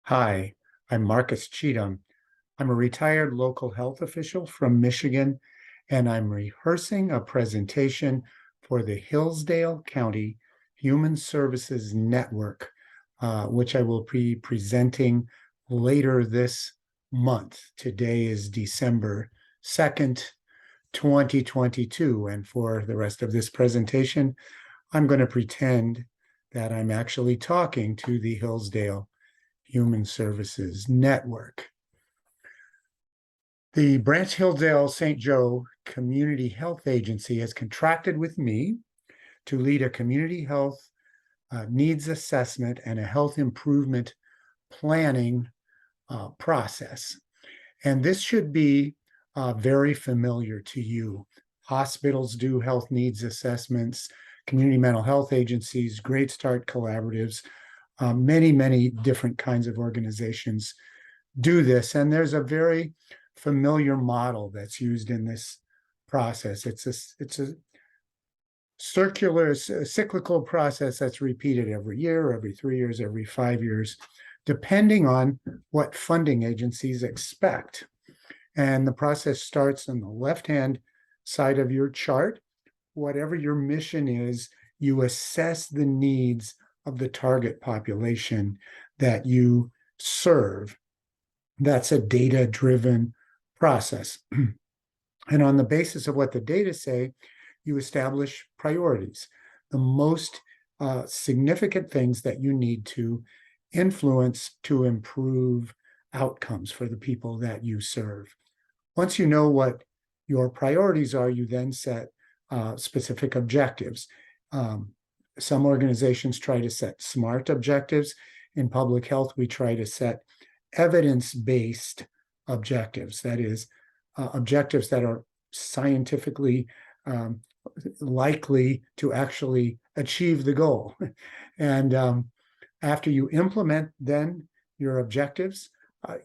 Hi, I'm Marcus Cheatham. I'm a retired local health official from Michigan, and I'm rehearsing a presentation for the Hillsdale County Human Services Network, which I will be presenting later this month. Today is December 2nd, 2022, and for the rest of this presentation, I'm going to pretend that I'm actually talking to the Hillsdale Human Services Network. The Branch Hillsdale St. Joe Community Health Agency has contracted with me to lead a community health needs assessment and a health improvement planning process. And this should be very familiar to you. Hospitals do health needs assessments, community mental health agencies, Great Start collaboratives, many different kinds of organizations do this. And there's a very familiar model that's used in this process. It's a cyclical process that's repeated every year, every 3 years, every 5 years, depending on what funding agencies expect. And the process starts on the left-hand side of your chart. Whatever your mission is, you assess the needs of the target population that you serve. That's a data-driven process. And on the basis of what the data say, you establish priorities, the most significant things that you need to influence to improve outcomes for the people that you serve. Once you know what your priorities are, you then set specific objectives. Some organizations try to set SMART objectives. In public health, we try to set evidence-based objectives. That is, objectives that are scientifically likely to actually achieve the goal. And after you implement then your objectives,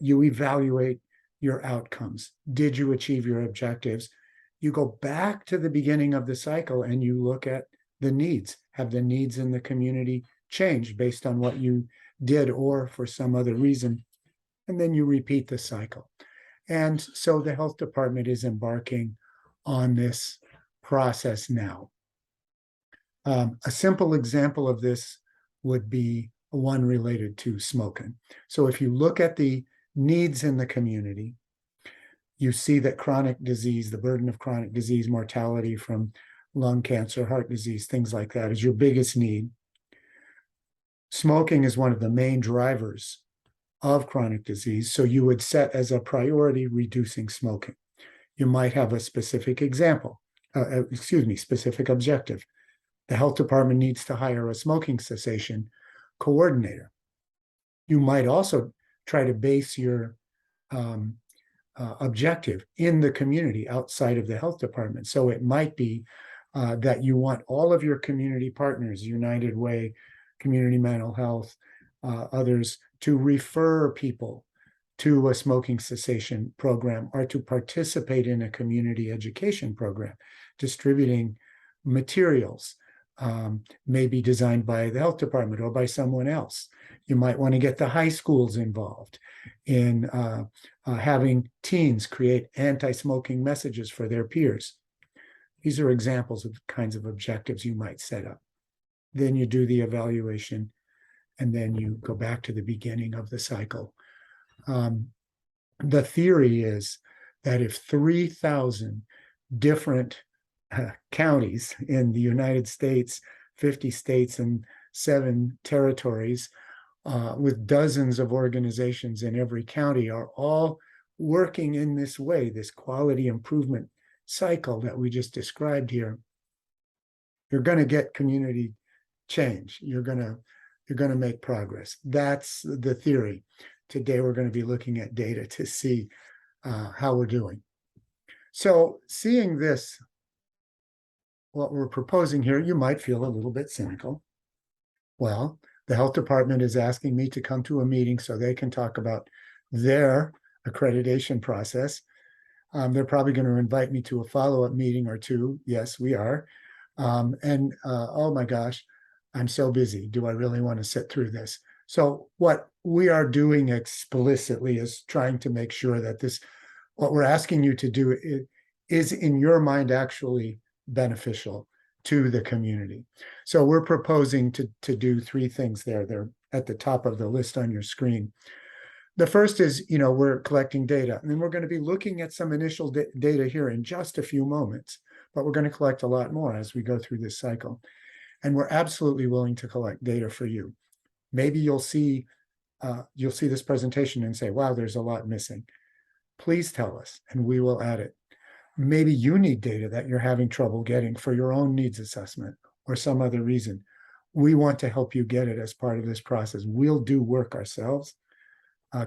you evaluate your outcomes. Did you achieve your objectives? You go back to the beginning of the cycle and you look at the needs. Have the needs in the community changed based on what you did or for some other reason? And then you repeat the cycle. And so the health department is embarking on this process now. A simple example of this would be one related to smoking. So if you look at the needs in the community, you see that chronic disease, the burden of chronic disease, mortality from lung cancer, heart disease, things like that is your biggest need. Smoking is one of the main drivers of chronic disease, so you would set as a priority reducing smoking. You might have a specific specific objective. The health department needs to hire a smoking cessation coordinator. You might also try to base your objective in the community outside of the health department. So it might be that you want all of your community partners, United Way, Community Mental Health, others, to refer people to a smoking cessation program or to participate in a community education program, distributing materials, maybe designed by the health department or by someone else. You might want to get the high schools involved in having teens create anti-smoking messages for their peers. These are examples of kinds of objectives you might set up. Then you do the evaluation, and then you go back to the beginning of the cycle. The theory is that if 3,000 different counties in the United States, 50 states and 7 territories, with dozens of organizations in every county are all working in this way, this quality improvement cycle that we just described here, you're going to get community change. You're going to make progress. That's the theory. Today, we're going to be looking at data to see how we're doing. So seeing this, what we're proposing here, you might feel a little bit cynical. Well, the health department is asking me to come to a meeting so they can talk about their accreditation process. They're probably going to invite me to a follow-up meeting or two. Yes, we are. Oh my gosh, I'm so busy. Do I really want to sit through this? So what we are doing explicitly is trying to make sure that what we're asking you to do is in your mind actually beneficial to the community. So we're proposing to do three things there. They're at the top of the list on your screen. The first is, we're collecting data, and then we're going to be looking at some initial data here in just a few moments, but we're going to collect a lot more as we go through this cycle. And we're absolutely willing to collect data for you. Maybe you'll see this presentation and say, wow, there's a lot missing. Please tell us, and we will add it. Maybe you need data that you're having trouble getting for your own needs assessment or some other reason. We want to help you get it as part of this process. We'll do work ourselves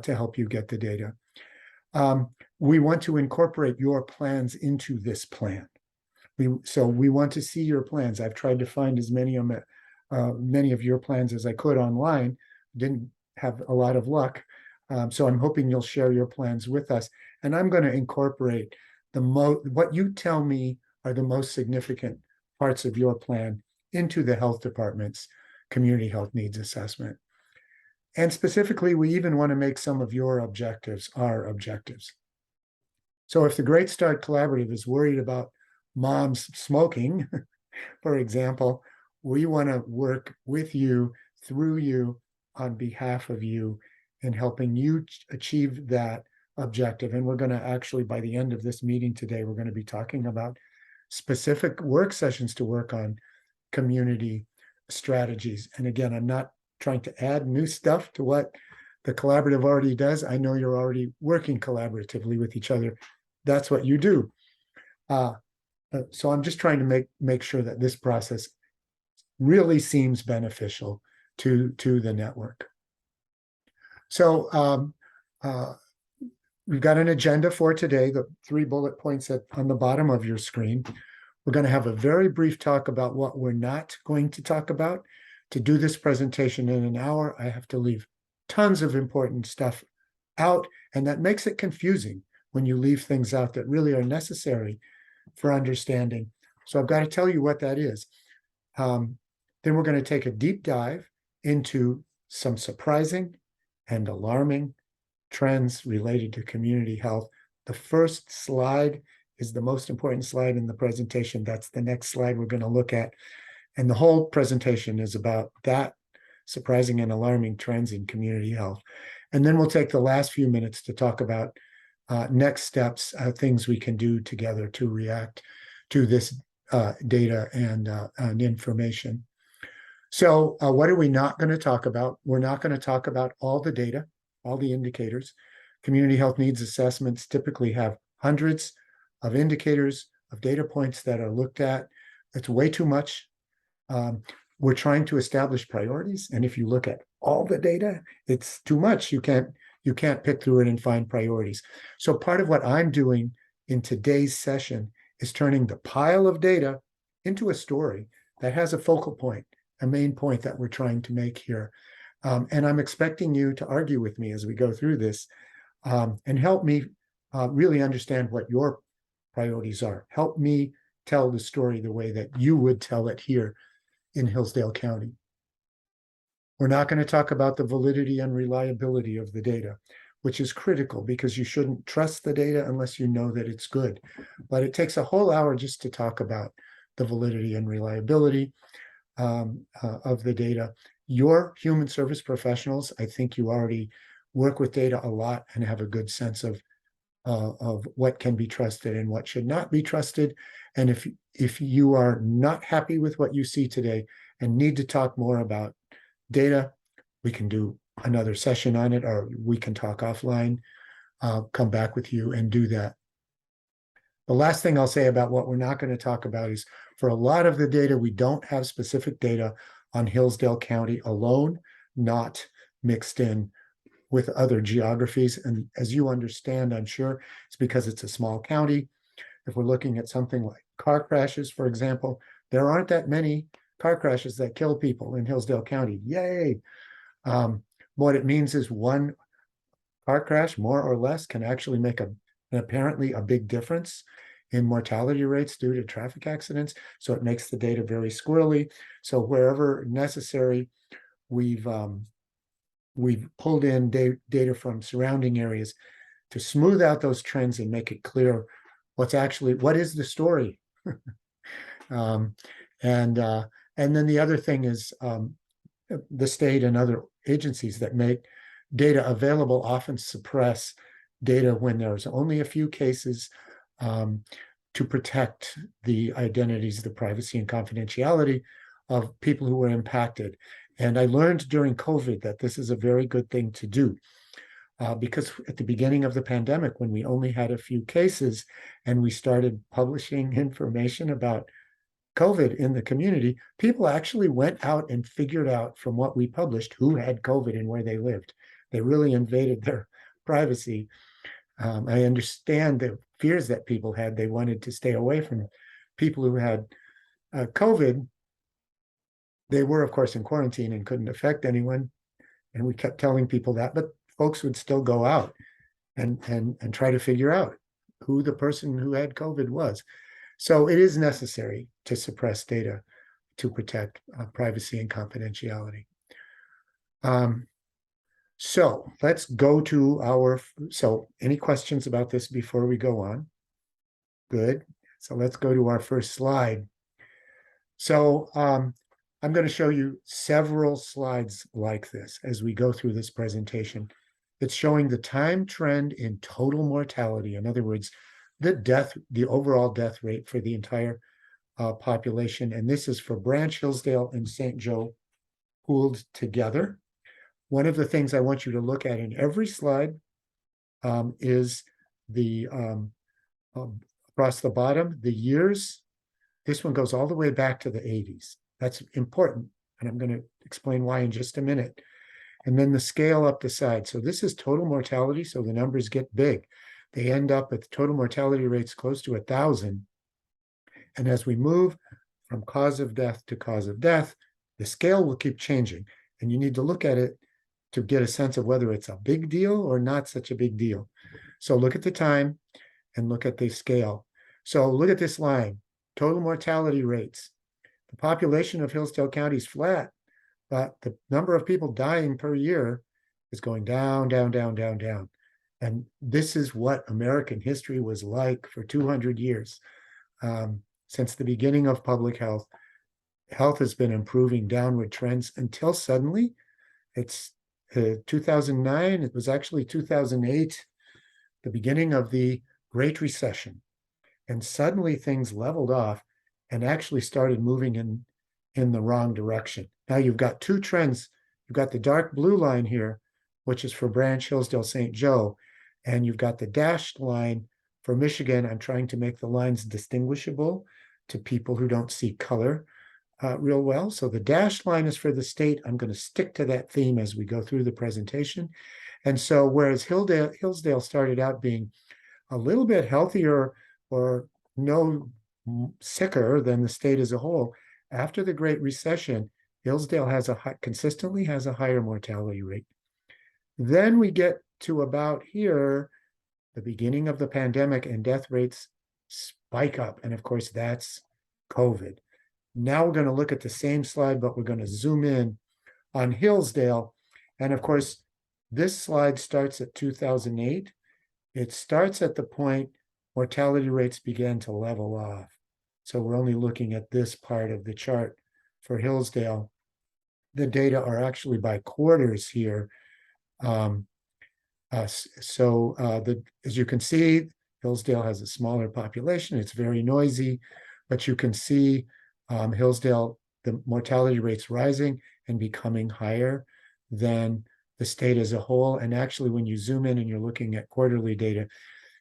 to help you get the data. We want to incorporate your plans into this plan. So we want to see your plans. I've tried to find as many of your plans as I could online. Didn't have a lot of luck. So I'm hoping you'll share your plans with us. And I'm going to incorporate what you tell me are the most significant parts of your plan into the health department's community health needs assessment. And specifically, we even want to make some of your objectives our objectives. So if the Great Start Collaborative is worried about moms smoking, for example, we want to work with you, through you, on behalf of you, in helping you achieve that objective. And we're going to actually, by the end of this meeting today, we're going to be talking about specific work sessions to work on community strategies. And again, I'm not trying to add new stuff to what the collaborative already does. I know you're already working collaboratively with each other. That's what you do. So I'm just trying to make sure that this process really seems beneficial to the network. So we've got an agenda for today, the 3 bullet points on the bottom of your screen. We're going to have a very brief talk about what we're not going to talk about. To do this presentation in an hour, I have to leave tons of important stuff out, and that makes it confusing when you leave things out that really are necessary for understanding. So I've got to tell you what that is. Then we're going to take a deep dive into some surprising and alarming trends related to community health. The first slide is the most important slide in the presentation. That's the next slide we're going to look at. And the whole presentation is about that surprising and alarming trends in community health. And then we'll take the last few minutes to talk about next steps, things we can do together to react to this data and information. So what are we not going to talk about? We're not going to talk about all the data, all the indicators. Community health needs assessments typically have hundreds of indicators, of data points that are looked at. It's way too much. We're trying to establish priorities, and if you look at all the data, it's too much. You can't pick through it and find priorities. So part of what I'm doing in today's session is turning the pile of data into a story that has a focal point, a main point that we're trying to make here. And I'm expecting you to argue with me as we go through this and help me really understand what your priorities are. Help me tell the story the way that you would tell it here in Hillsdale County. We're not going to talk about the validity and reliability of the data, which is critical because you shouldn't trust the data unless you know that it's good. But it takes a whole hour just to talk about the validity and reliability of the data. Your human service professionals, I think you already work with data a lot and have a good sense of what can be trusted and what should not be trusted. And if you are not happy with what you see today and need to talk more about data, we can do another session on it, or we can talk offline. I'll come back with you and do that. The last thing I'll say about what we're not going to talk about is for a lot of the data, we don't have specific data on Hillsdale County alone, not mixed in with other geographies. And as you understand, I'm sure it's because it's a small county. If we're looking at something like car crashes, for example, there aren't that many car crashes that kill people in Hillsdale County. Yay. What it means is one car crash, more or less, can actually make apparently a big difference in mortality rates due to traffic accidents. So it makes the data very squirrely. So wherever necessary, we've we've pulled in data from surrounding areas to smooth out those trends and make it clear what is the story. um, and and then the other thing is the state and other agencies that make data available often suppress data when there's only a few cases, to protect the identities, the privacy and confidentiality of people who were impacted. And I learned during COVID that this is a very good thing to do. Because at the beginning of the pandemic, when we only had a few cases and we started publishing information about COVID in the community, people actually went out and figured out from what we published who had COVID and where they lived. They really invaded their privacy. I understand the fears that people had. They wanted to stay away from people who had COVID. They were, of course, in quarantine and couldn't affect anyone. And we kept telling people that, but folks would still go out and try to figure out who the person who had COVID was. So it is necessary to suppress data to protect privacy and confidentiality. So let's go to so any questions about this before we go on? Good. So let's go to our first slide. So I'm going to show you several slides like this as we go through this presentation. It's showing the time trend in total mortality. In other words, the overall death rate for the entire population. And this is for Branch Hillsdale and St. Joe pooled together. One of the things I want you to look at in every slide is the across the bottom, the years. This one goes all the way back to the 80s. That's important, and I'm going to explain why in just a minute. And then the scale up the side. So this is total mortality, so the numbers get big. They end up at total mortality rates close to 1,000. And as we move from cause of death to cause of death, the scale will keep changing. And you need to look at it to get a sense of whether it's a big deal or not such a big deal. So look at the time and look at the scale. So look at this line, total mortality rates. The population of Hillsdale County is flat, but the number of people dying per year is going down, down, down, down, down. And this is what American history was like for 200 years. Since the beginning of public health, health has been improving, downward trends until suddenly it's 2009. It was actually 2008, the beginning of the Great Recession. And suddenly things leveled off and actually started moving in the wrong direction. Now you've got two trends. You've got the dark blue line here, which is for Branch Hillsdale St. Joe, and you've got the dashed line for Michigan. I'm trying to make the lines distinguishable to people who don't see color real well. So the dashed line is for the state. I'm going to stick to that theme as we go through the presentation. And so whereas Hillsdale started out being a little bit healthier or no sicker than the state as a whole, after the Great Recession, Hillsdale consistently has a higher mortality rate. Then we get to about here, the beginning of the pandemic, and death rates spike up. And of course, that's COVID. Now we're going to look at the same slide, but we're going to zoom in on Hillsdale. And of course, this slide starts at 2008. It starts at the point mortality rates began to level off. So we're only looking at this part of the chart for Hillsdale. The data are actually by quarters here. As you can see, Hillsdale has a smaller population. It's very noisy, but you can see Hillsdale, the mortality rates rising and becoming higher than the state as a whole. And actually, when you zoom in and you're looking at quarterly data,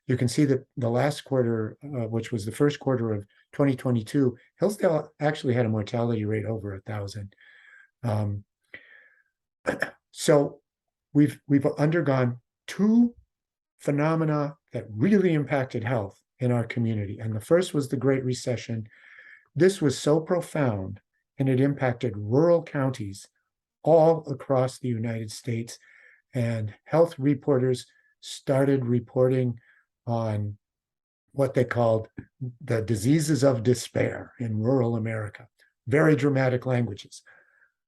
you can see that the last quarter, which was the first quarter of 2022, Hillsdale actually had a mortality rate over 1,000. So we've undergone two phenomena that really impacted health in our community. And the first was the Great Recession. This was so profound, and it impacted rural counties all across the United States. And health reporters started reporting on what they called the diseases of despair in rural America. Very dramatic language.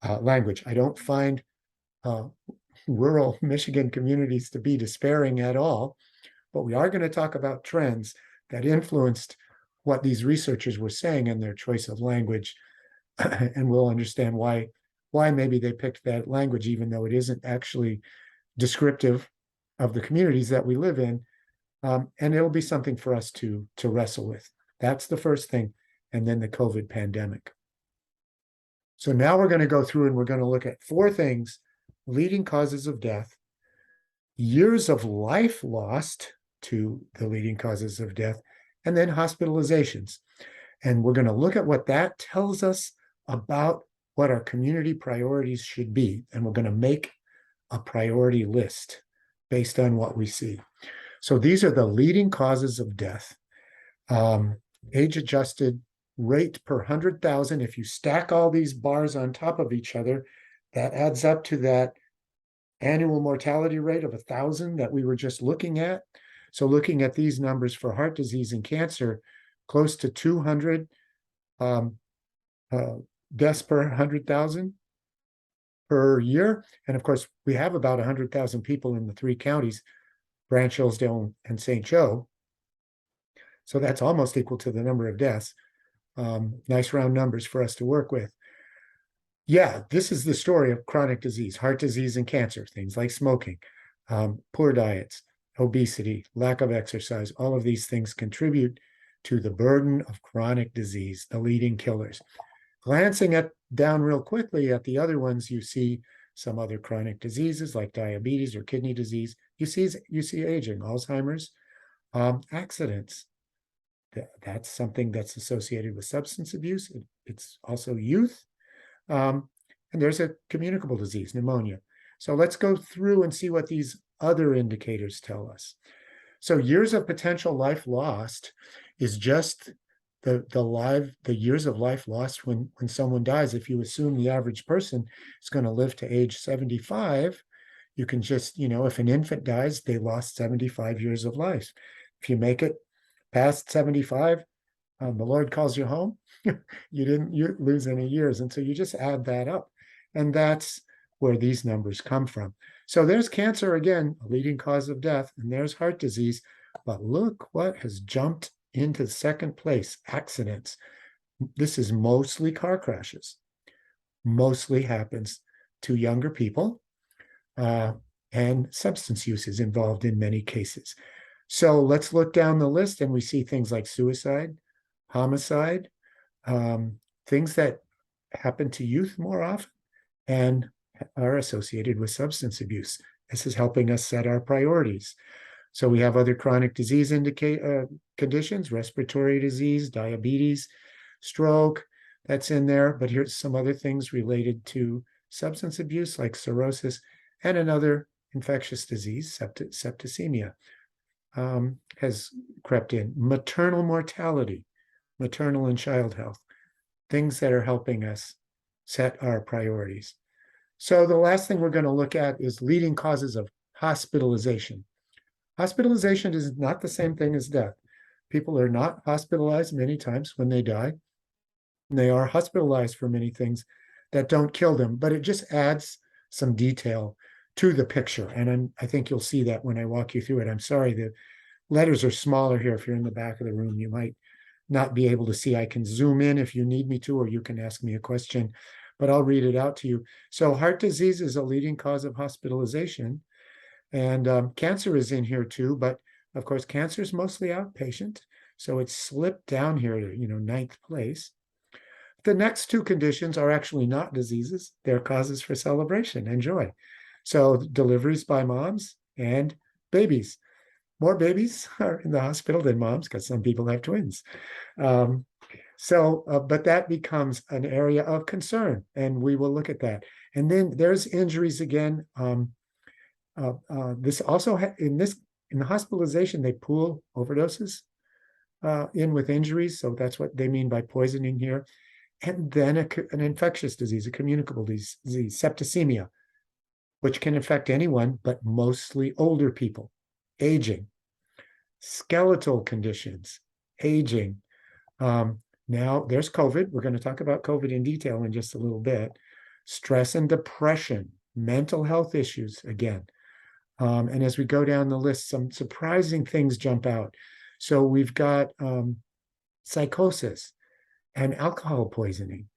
I don't find rural Michigan communities to be despairing at all, but we are going to talk about trends that influenced what these researchers were saying in their choice of language, and we'll understand why maybe they picked that language, even though it isn't actually descriptive of the communities that we live in. And it'll be something for us to wrestle with. That's the first thing, and then the COVID pandemic. So now we're going to go through and we're going to look at 4 things: leading causes of death, years of life lost to the leading causes of death, and then hospitalizations. And we're going to look at what that tells us about what our community priorities should be. And we're going to make a priority list based on what we see. So these are the leading causes of death. Age-adjusted rate per 100,000. If you stack all these bars on top of each other, that adds up to that annual mortality rate of 1,000 that we were just looking at. So looking at these numbers for heart disease and cancer, close to 200 deaths per 100,000 per year. And of course, we have about 100,000 people in the 3 counties, Branch, Hillsdale, and St. Joe. So that's almost equal to the number of deaths. Nice round numbers for us to work with. Yeah, this is the story of chronic disease, heart disease and cancer, things like smoking, poor diets, obesity, lack of exercise. All of these things contribute to the burden of chronic disease, the leading killers. Glancing down real quickly at the other ones, you see some other chronic diseases like diabetes or kidney disease. You see aging, Alzheimer's, accidents. That's something that's associated with substance abuse. It's also youth. And there's a communicable disease, pneumonia. So let's go through and see what these other indicators tell us. So years of potential life lost is just the years of life lost when someone dies. If you assume the average person is going to live to age 75, you can just, if an infant dies, they lost 75 years of life. If you make it past 75, the Lord calls you home, you didn't lose any years. And so you just add that up. And that's where these numbers come from. So there's cancer again, a leading cause of death, and there's heart disease. But look what has jumped into second place: accidents. This is mostly car crashes. Mostly happens to younger people, and substance use is involved in many cases. So let's look down the list, and we see things like suicide, homicide, things that happen to youth more often and are associated with substance abuse. This is helping us set our priorities. So we have other chronic disease conditions: respiratory disease, diabetes, stroke, that's in there. But here's some other things related to substance abuse, like cirrhosis, and another infectious disease, septicemia, has crept in. Maternal mortality, maternal and child health, things that are helping us set our priorities. So the last thing we're going to look at is leading causes of hospitalization. Hospitalization is not the same thing as death. People are not hospitalized many times when they die. They are hospitalized for many things that don't kill them, but it just adds some detail to the picture. And I think you'll see that when I walk you through it. I'm sorry, the letters are smaller here. If you're in the back of the room, you might not be able to see. I can zoom in if you need me to, or you can ask me a question, but I'll read it out to you. So heart disease is a leading cause of hospitalization. And cancer is in here too, but of course, cancer is mostly outpatient. So it's slipped down here to, 9th place. The next 2 conditions are actually not diseases. They're causes for celebration and joy. So deliveries by moms and babies. More babies are in the hospital than moms because some people have twins. But that becomes an area of concern, and we will look at that. And then there's injuries again. This also in the hospitalization, they pool overdoses in with injuries. So that's what they mean by poisoning here. And then an infectious disease, a communicable disease, septicemia, which can affect anyone, but mostly older people. Aging, skeletal conditions, aging. Now there's COVID. We're going to talk about COVID in detail in just a little bit. Stress and depression, mental health issues again. And as we go down the list, some surprising things jump out. So we've got psychosis and alcohol poisoning.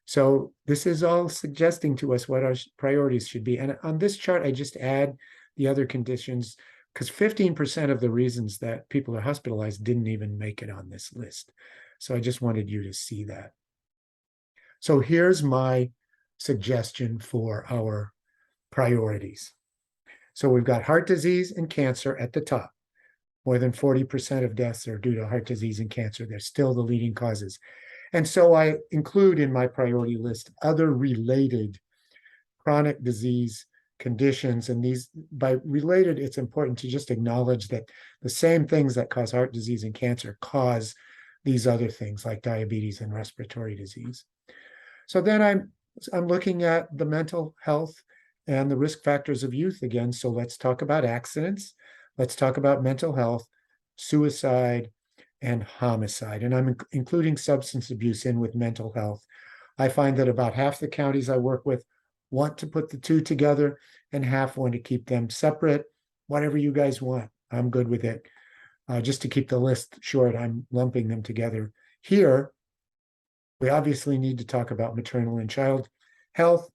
So this is all suggesting to us what our priorities should be. And on this chart, I just add the other conditions because 15% of the reasons that people are hospitalized didn't even make it on this list. So I just wanted you to see that. So here's my suggestion for our priorities. So we've got heart disease and cancer at the top. More than 40% of deaths are due to heart disease and cancer. They're still the leading causes. And so I include in my priority list other related chronic disease conditions. And these, by related, it's important to just acknowledge that the same things that cause heart disease and cancer cause these other things like diabetes and respiratory disease. So then I'm looking at the mental health and the risk factors of youth again. So let's talk about accidents. Let's talk about mental health, suicide, and homicide. And I'm including substance abuse in with mental health. I find that about half the counties I work with want to put the two together and half want to keep them separate. Whatever you guys want, I'm good with it. Just to keep the list short, I'm lumping them together. Here, we obviously need to talk about maternal and child health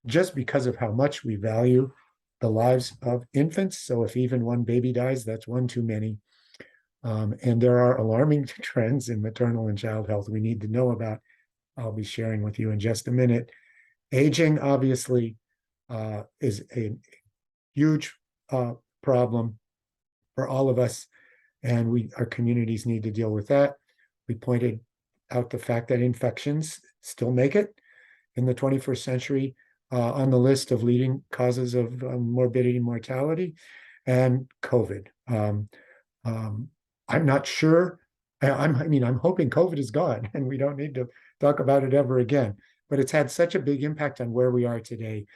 just because of how much we value the lives of infants. So if even one baby dies, that's one too many. And there are alarming trends in maternal and child health we need to know about. I'll be sharing with you in just a minute. Aging, obviously, is a huge problem for all of us, and our communities need to deal with that. We pointed out the fact that infections still make it in the 21st century on the list of leading causes of morbidity and mortality, and COVID. I'm not sure. I'm hoping COVID is gone and we don't need to talk about it ever again. But it's had such a big impact on where we are today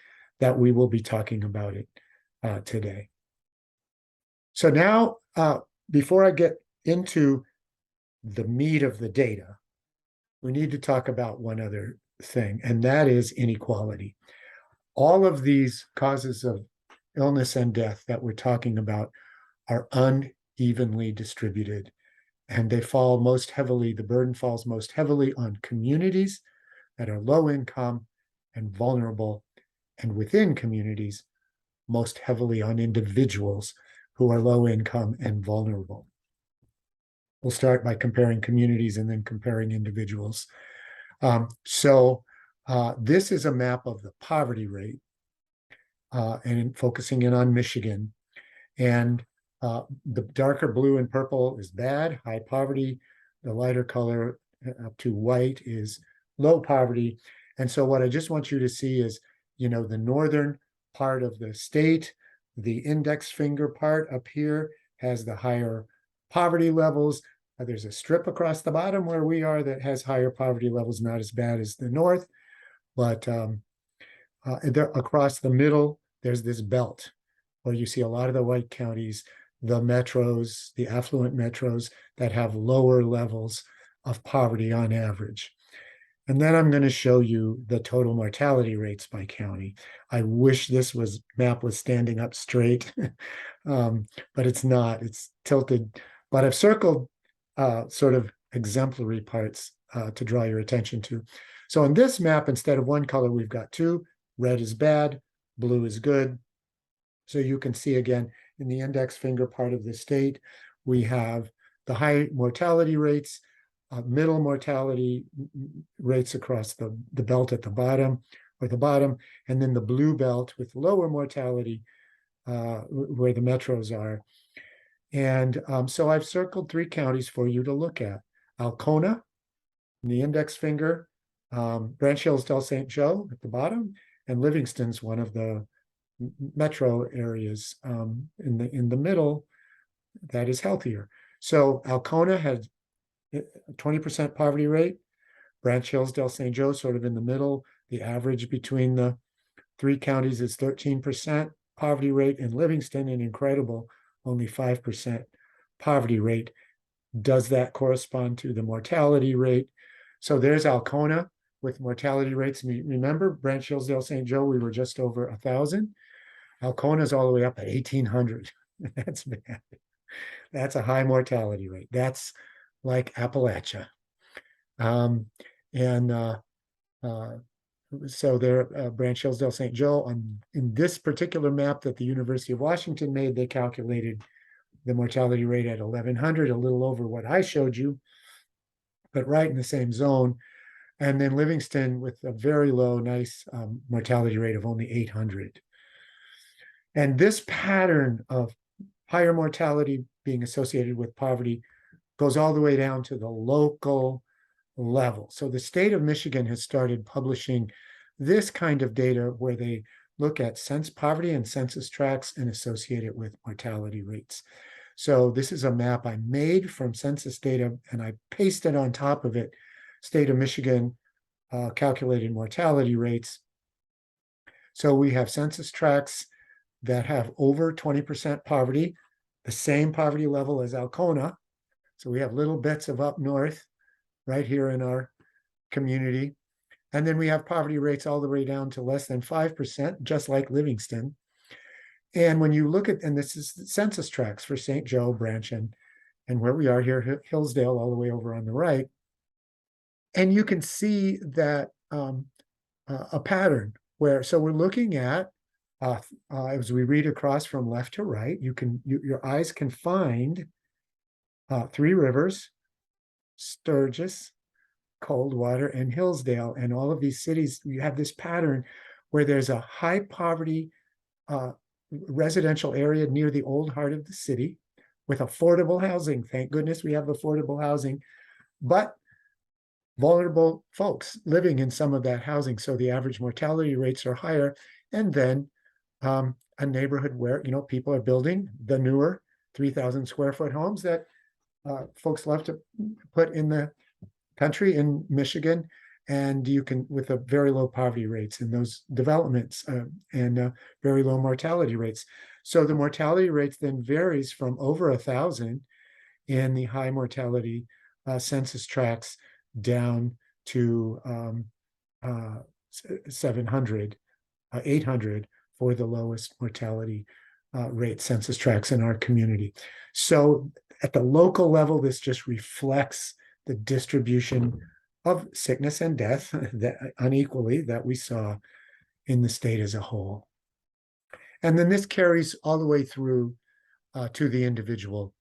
that we will be talking about it today. So now, before I get into the meat of the data, we need to talk about one other thing, and that is inequality. All of these causes of illness and death that we're talking about are unevenly distributed, and they fall most heavily, the burden falls most heavily on communities that are low income and vulnerable, and within communities, most heavily on individuals who are low income and vulnerable. We'll start by comparing communities and then comparing individuals. This is a map of the poverty rate and focusing in on Michigan. And the darker blue and purple is bad, high poverty. The lighter color up to white is low poverty. And so what I just want you to see is, the northern part of the state, the index finger part up here has the higher poverty levels. There's a strip across the bottom where we are that has higher poverty levels, not as bad as the north. But across the middle, there's this belt where you see a lot of the white counties, the metros, the affluent metros that have lower levels of poverty on average. And then I'm going to show you the total mortality rates by county. I wish this map was standing up straight, but it's not. It's tilted. But I've circled sort of exemplary parts to draw your attention to. So in this map, instead of one color, we've got two. Red is bad, blue is good. So you can see again, in the index finger part of the state, we have the high mortality rates, middle mortality rates across the belt at the bottom, and then the blue belt with lower mortality where the metros are. And so I've circled 3 counties for you to look at. Alcona, in the index finger, Branch Hillsdale St. Joe at the bottom, and Livingston's one of the metro areas in the middle that is healthier. So Alcona had a 20% poverty rate. Branch Hillsdale St. Joe sort of in the middle. The average between the 3 counties is 13% poverty rate, and Livingston, an incredible only 5% poverty rate. Does that correspond to the mortality rate? So there's Alcona with mortality rates. Remember, Branch Hillsdale St. Joe, we were just over 1,000. Alcona's all the way up at 1,800. That's bad. That's a high mortality rate. That's like Appalachia. Um, and so there, Branch Hillsdale St. Joe, in this particular map that the University of Washington made, they calculated the mortality rate at 1,100, a little over what I showed you, but right in the same zone. And then Livingston with a very low, nice mortality rate of only 800. And this pattern of higher mortality being associated with poverty goes all the way down to the local level. So the state of Michigan has started publishing this kind of data where they look at poverty and census tracts and associate it with mortality rates. So this is a map I made from census data, and I pasted on top of it state of Michigan calculated mortality rates. So we have census tracts that have over 20% poverty, the same poverty level as Alcona. So we have little bits of up north right here in our community. And then we have poverty rates all the way down to less than 5%, just like Livingston. And when you look at, and this is census tracts for St. Joe, Branch, and where we are here, Hillsdale, all the way over on the right. And you can see that a pattern where, so we're looking at, as we read across from left to right, your eyes can find Three Rivers, Sturgis, Coldwater, and Hillsdale. And all of these cities, you have this pattern where there's a high poverty residential area near the old heart of the city with affordable housing. Thank goodness we have affordable housing, but vulnerable folks living in some of that housing. So the average mortality rates are higher. And then a neighborhood where, people are building the newer 3,000 square foot homes that folks love to put in the country in Michigan. And you can, with a very low poverty rates in those developments and very low mortality rates. So the mortality rates then varies from over 1,000 in the high mortality census tracts down to 700, 800 for the lowest mortality rate census tracts in our community. So at the local level, this just reflects the distribution of sickness and death that unequally that we saw in the state as a whole. And then this carries all the way through to the individual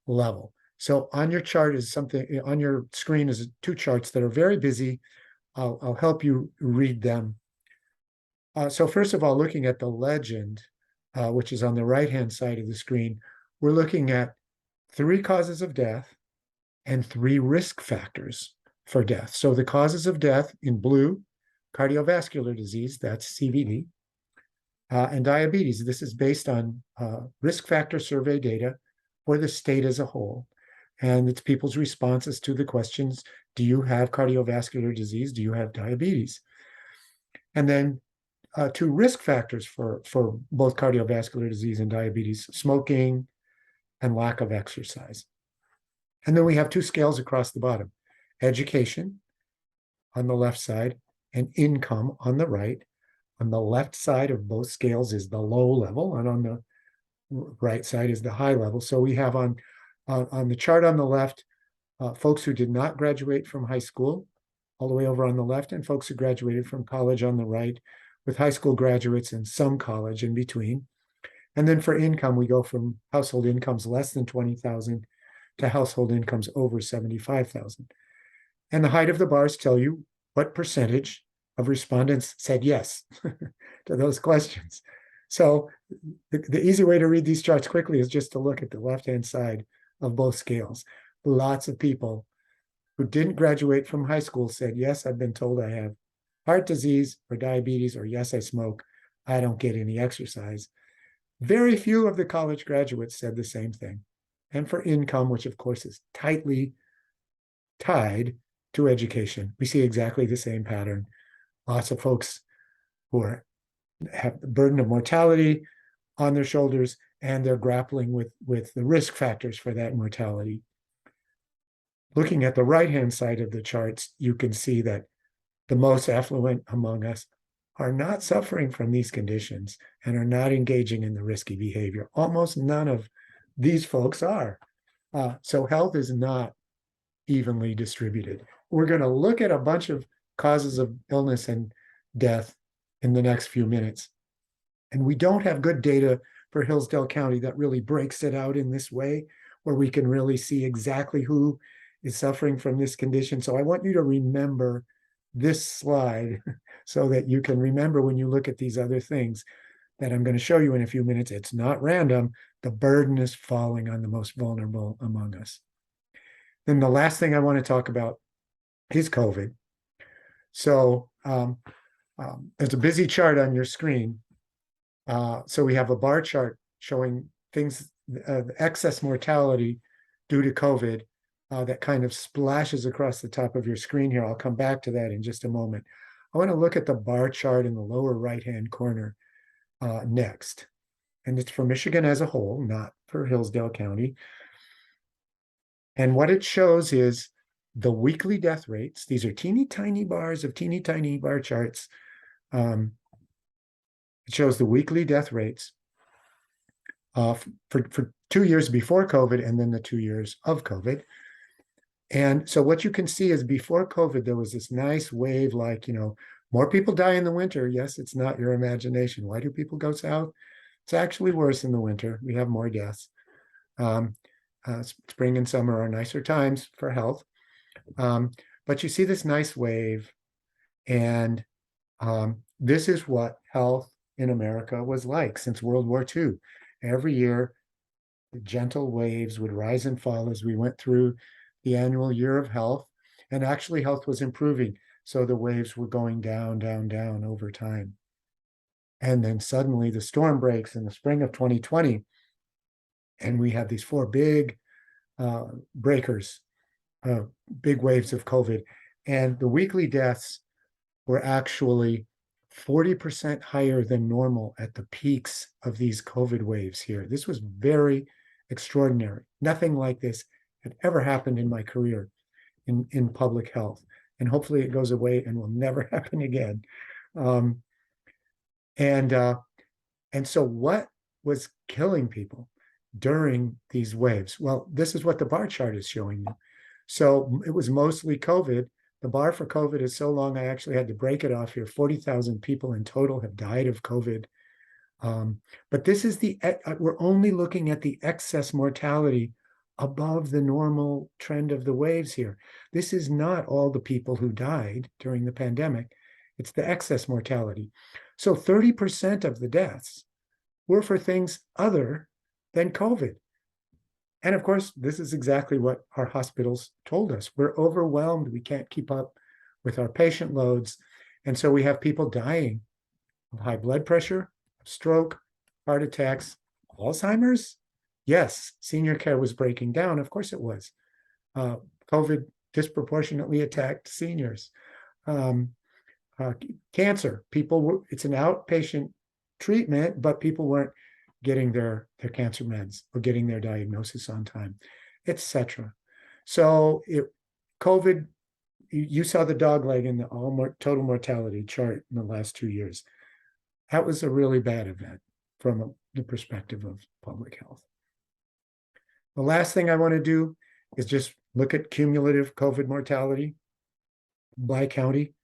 level. So on your chart is something, on your screen is two charts that are very busy. I'll help you read them. So first of all, looking at the legend, which is on the right-hand side of the screen, we're looking at 3 causes of death and 3 risk factors for death. So the causes of death in blue, cardiovascular disease, that's CVD, and diabetes. This is based on risk factor survey data for the state as a whole. And it's people's responses to the questions, do you have cardiovascular disease? Do you have diabetes? And then 2 risk factors for both cardiovascular disease and diabetes, smoking and lack of exercise. And then we have 2 scales across the bottom, education on the left side and income on the right. On the left side of both scales is the low level, and on the right side is the high level. So we have on the chart on the left, folks who did not graduate from high school, all the way over on the left, and folks who graduated from college on the right, with high school graduates and some college in between. And then for income, we go from household incomes less than 20,000 to household incomes over 75,000. And the height of the bars tell you what percentage of respondents said yes to those questions. So the easy way to read these charts quickly is just to look at the left-hand side of both scales. Lots of people who didn't graduate from high school said, yes, I've been told I have heart disease or diabetes, or yes, I smoke. I don't get any exercise. Very few of the college graduates said the same thing. And for income, which of course is tightly tied to education, we see exactly the same pattern. Lots of folks who have the burden of mortality on their shoulders, and they're grappling with the risk factors for that mortality. Looking at the right-hand side of the charts, you can see that the most affluent among us are not suffering from these conditions and are not engaging in the risky behavior. Almost none of these folks are. So health is not evenly distributed. We're going to look at a bunch of causes of illness and death in the next few minutes. And we don't have good data for Hillsdale County that really breaks it out in this way, where we can really see exactly who is suffering from this condition. So I want you to remember this slide so that you can remember when you look at these other things that I'm going to show you in a few minutes. It's not random. The burden is falling on the most vulnerable among us. Then the last thing I want to talk about is COVID. So there's a busy chart on your screen. So we have a bar chart showing things, excess mortality due to COVID that kind of splashes across the top of your screen here. I'll come back to that in just a moment. I want to look at the bar chart in the lower right-hand corner next. And it's for Michigan as a whole, not for Hillsdale County. And what it shows is the weekly death rates. These are teeny tiny bars of teeny tiny bar charts. It shows the weekly death rates for 2 years before COVID and then the 2 years of COVID. And so what you can see is before COVID, there was this nice wave, like, more people die in the winter. Yes, it's not your imagination. Why do people go south? It's actually worse in the winter. We have more deaths. Spring and summer are nicer times for health. But you see this nice wave. And this is what health in America was like since World War II. Every year, the gentle waves would rise and fall as we went through the annual year of health. And actually, health was improving. So the waves were going down, down, down over time. And then suddenly the storm breaks in the spring of 2020. And we have these 4 big breakers, big waves of COVID. And the weekly deaths were actually 40% higher than normal at the peaks of these COVID waves here. This was very extraordinary. Nothing like this had ever happened in my career in public health. And hopefully it goes away and will never happen again. And so what was killing people during these waves? Well, this is what the bar chart is showing you. So it was mostly COVID. The bar for COVID is so long, I actually had to break it off here. 40,000 people in total have died of COVID. But this is we're only looking at the excess mortality above the normal trend of the waves here. This is not all the people who died during the pandemic. It's the excess mortality. So 30% of the deaths were for things other than COVID. And of course, this is exactly what our hospitals told us. We're overwhelmed. We can't keep up with our patient loads. And so we have people dying of high blood pressure, stroke, heart attacks, Alzheimer's. Yes, senior care was breaking down. Of course it was. COVID disproportionately attacked seniors. Cancer, it's an outpatient treatment, but people weren't getting their cancer meds or getting their diagnosis on time, etc. So COVID, you saw the dog leg in the total mortality chart in the last 2 years. That was a really bad event from the perspective of public health. The last thing I want to do is just look at cumulative COVID mortality by county.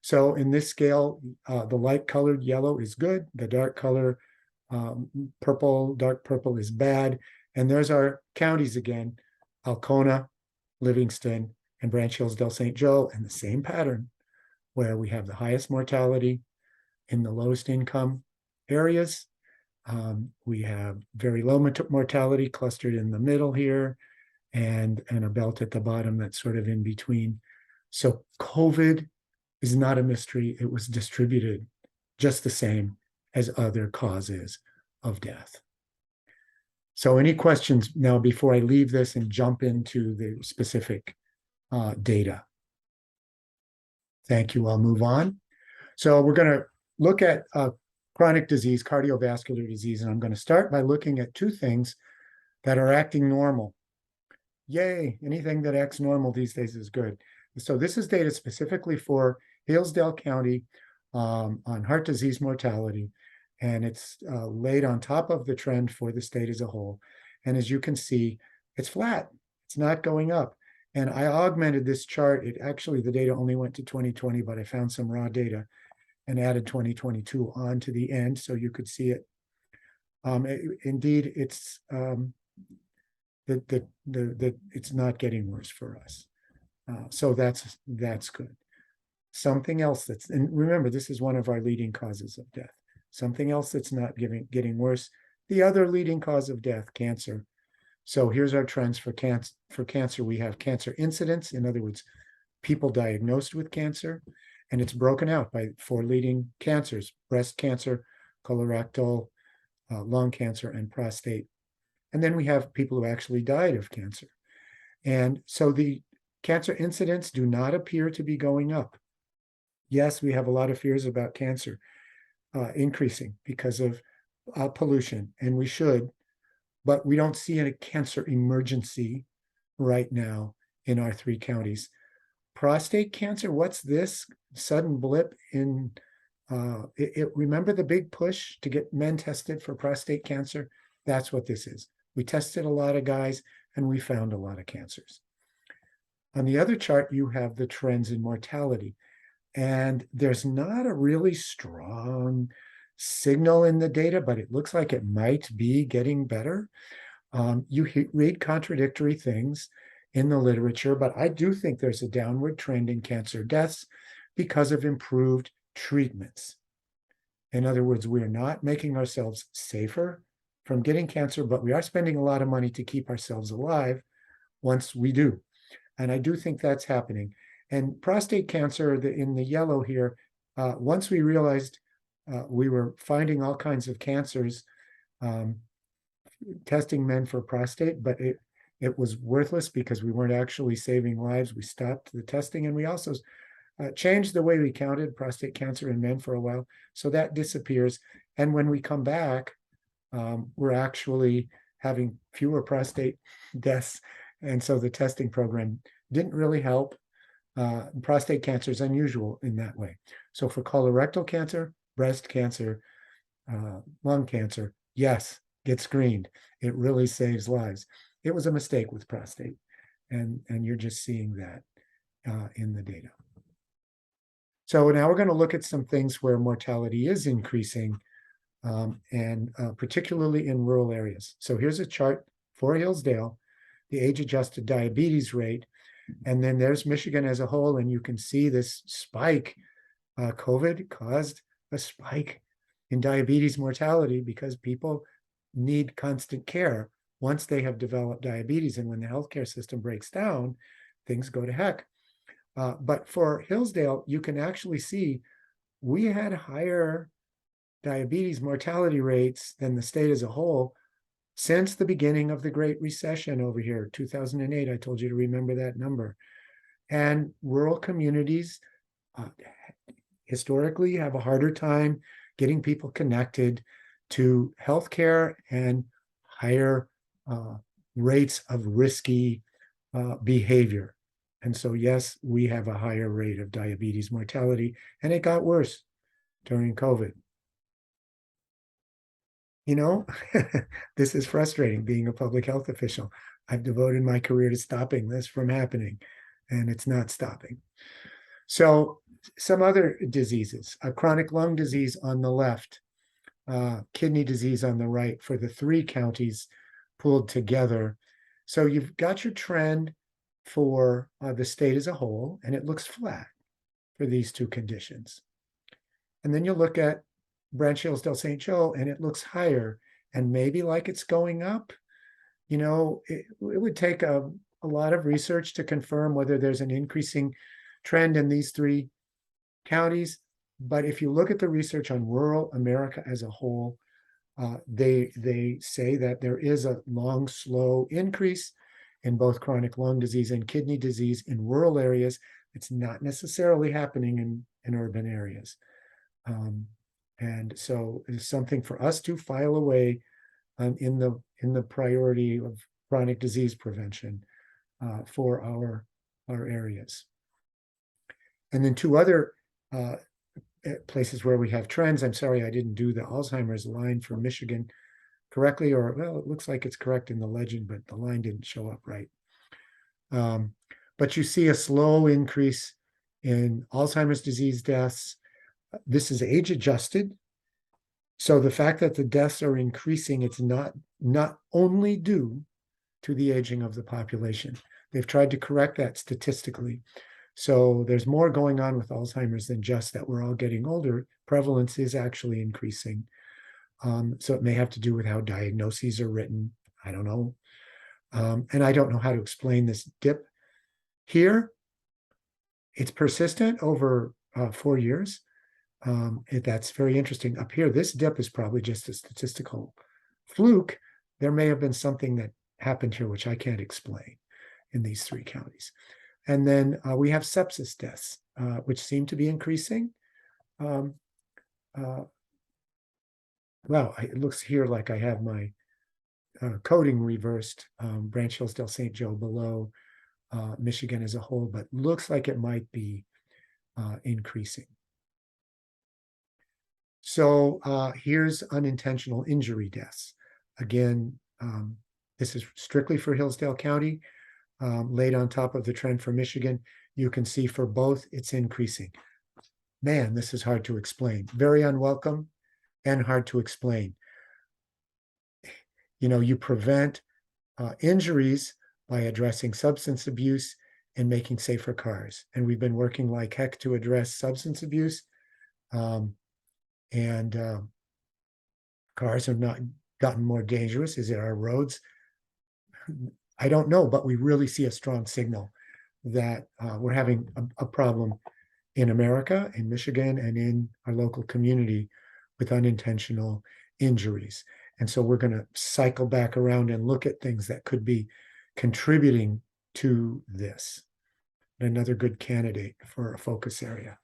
So in this scale, the light colored yellow is good. The dark color dark purple is bad. And there's our counties again: Alcona, Livingston, and Branch Hillsdale St. Joe, and the same pattern where we have the highest mortality in the lowest income areas. We have very low mortality clustered in the middle here, and a belt at the bottom that's sort of in between. So COVID is not a mystery. It was distributed just the same as other causes of death. So any questions now before I leave this and jump into the specific data? Thank you. I'll move on. So we're going to look at chronic disease, cardiovascular disease, and I'm going to start by looking at 2 things that are acting normal. Yay, anything that acts normal these days is good. So this is data specifically for Hillsdale County on heart disease mortality, and it's laid on top of the trend for the state as a whole. And as you can see, it's flat. It's not going up. And I augmented this chart. It actually, the data only went to 2020, but I found some raw data and added 2022 on to the end so you could see it. Indeed, it's it's not getting worse for us. So that's good. Something else that's, and remember, this is one of our leading causes of death. Something else that's not getting worse. The other leading cause of death, cancer. So here's our trends for cancer. For cancer, we have cancer incidence. In other words, people diagnosed with cancer, and it's broken out by 4 leading cancers: breast cancer, colorectal, lung cancer, and prostate. And then we have people who actually died of cancer. And so the cancer incidents do not appear to be going up. Yes, we have a lot of fears about cancer increasing because of pollution, and we should, but we don't see a cancer emergency right now in our 3 counties. Prostate cancer, what's this sudden blip in, remember the big push to get men tested for prostate cancer? That's what this is. We tested a lot of guys and we found a lot of cancers. On the other chart, you have the trends in mortality. And there's not a really strong signal in the data, but it looks like it might be getting better. You read contradictory things in the literature, but I do think there's a downward trend in cancer deaths because of improved treatments. In other words, we're not making ourselves safer from getting cancer, but we are spending a lot of money to keep ourselves alive once we do. And I do think that's happening. And prostate cancer, in the yellow here, once we realized we were finding all kinds of cancers, testing men for prostate, but it was worthless because we weren't actually saving lives. We stopped the testing, and we also changed the way we counted prostate cancer in men for a while. So that disappears. And when we come back, we're actually having fewer prostate deaths. And so the testing program didn't really help. Prostate cancer is unusual in that way. So for colorectal cancer, breast cancer, lung cancer, yes, get screened. It really saves lives. It was a mistake with prostate, and you're just seeing that in the data. So now we're going to look at some things where mortality is increasing, and particularly in rural areas. So here's a chart for Hillsdale, the age-adjusted diabetes rate. And then there's Michigan as a whole, and you can see this spike. COVID caused a spike in diabetes mortality because people need constant care once they have developed diabetes. And when the healthcare system breaks down, things go to heck. But for Hillsdale, you can actually see we had higher diabetes mortality rates than the state as a whole since the beginning of the Great Recession over here, 2008. I told you to remember that number. And rural communities historically have a harder time getting people connected to healthcare and higher rates of risky behavior. And so, yes, we have a higher rate of diabetes mortality, and it got worse during COVID. You know, this is frustrating being a public health official. I've devoted my career to stopping this from happening, and it's not stopping. So some other diseases, a chronic lung disease on the left, kidney disease on the right for the 3 counties pooled together. So you've got your trend for the state as a whole, and it looks flat for these 2 conditions. And then you look at Branch Hillsdale St. Joe, and it looks higher, and maybe like it's going up. You know, it would take a lot of research to confirm whether there's an increasing trend in these 3 counties. But if you look at the research on rural America as a whole, they say that there is a long, slow increase in both chronic lung disease and kidney disease in rural areas. It's not necessarily happening in urban areas. And so it's something for us to file away in the priority of chronic disease prevention for our areas. And then 2 other places where we have trends. I'm sorry I didn't do the Alzheimer's line for Michigan correctly, or well, it looks like it's correct in the legend, but the line didn't show up right. But you see a slow increase in Alzheimer's disease deaths. This is age adjusted. So the fact that the deaths are increasing, it's not only due to the aging of the population. They've tried to correct that statistically. So there's more going on with Alzheimer's than just that we're all getting older. Prevalence is actually increasing. So it may have to do with how diagnoses are written. I don't know. And I don't know how to explain this dip here. It's persistent over 4 years. That's very interesting. Up here, this dip is probably just a statistical fluke. There may have been something that happened here, which I can't explain in these 3 counties. And then we have sepsis deaths, which seem to be increasing. Well, it looks here like I have my coding reversed, Branch Hillsdale St. Joe below Michigan as a whole, but looks like it might be increasing. So here's unintentional injury deaths. Again, this is strictly for Hillsdale County, laid on top of the trend for Michigan. You can see for both, it's increasing. Man, this is hard to explain. Very unwelcome and hard to explain. You know, you prevent injuries by addressing substance abuse and making safer cars. And we've been working like heck to address substance abuse. Cars have not gotten more dangerous. Is it our roads? I don't know, but we really see a strong signal that we're having a problem in America, in Michigan, and in our local community with unintentional injuries. And so we're going to cycle back around and look at things that could be contributing to this. Another good candidate for a focus area.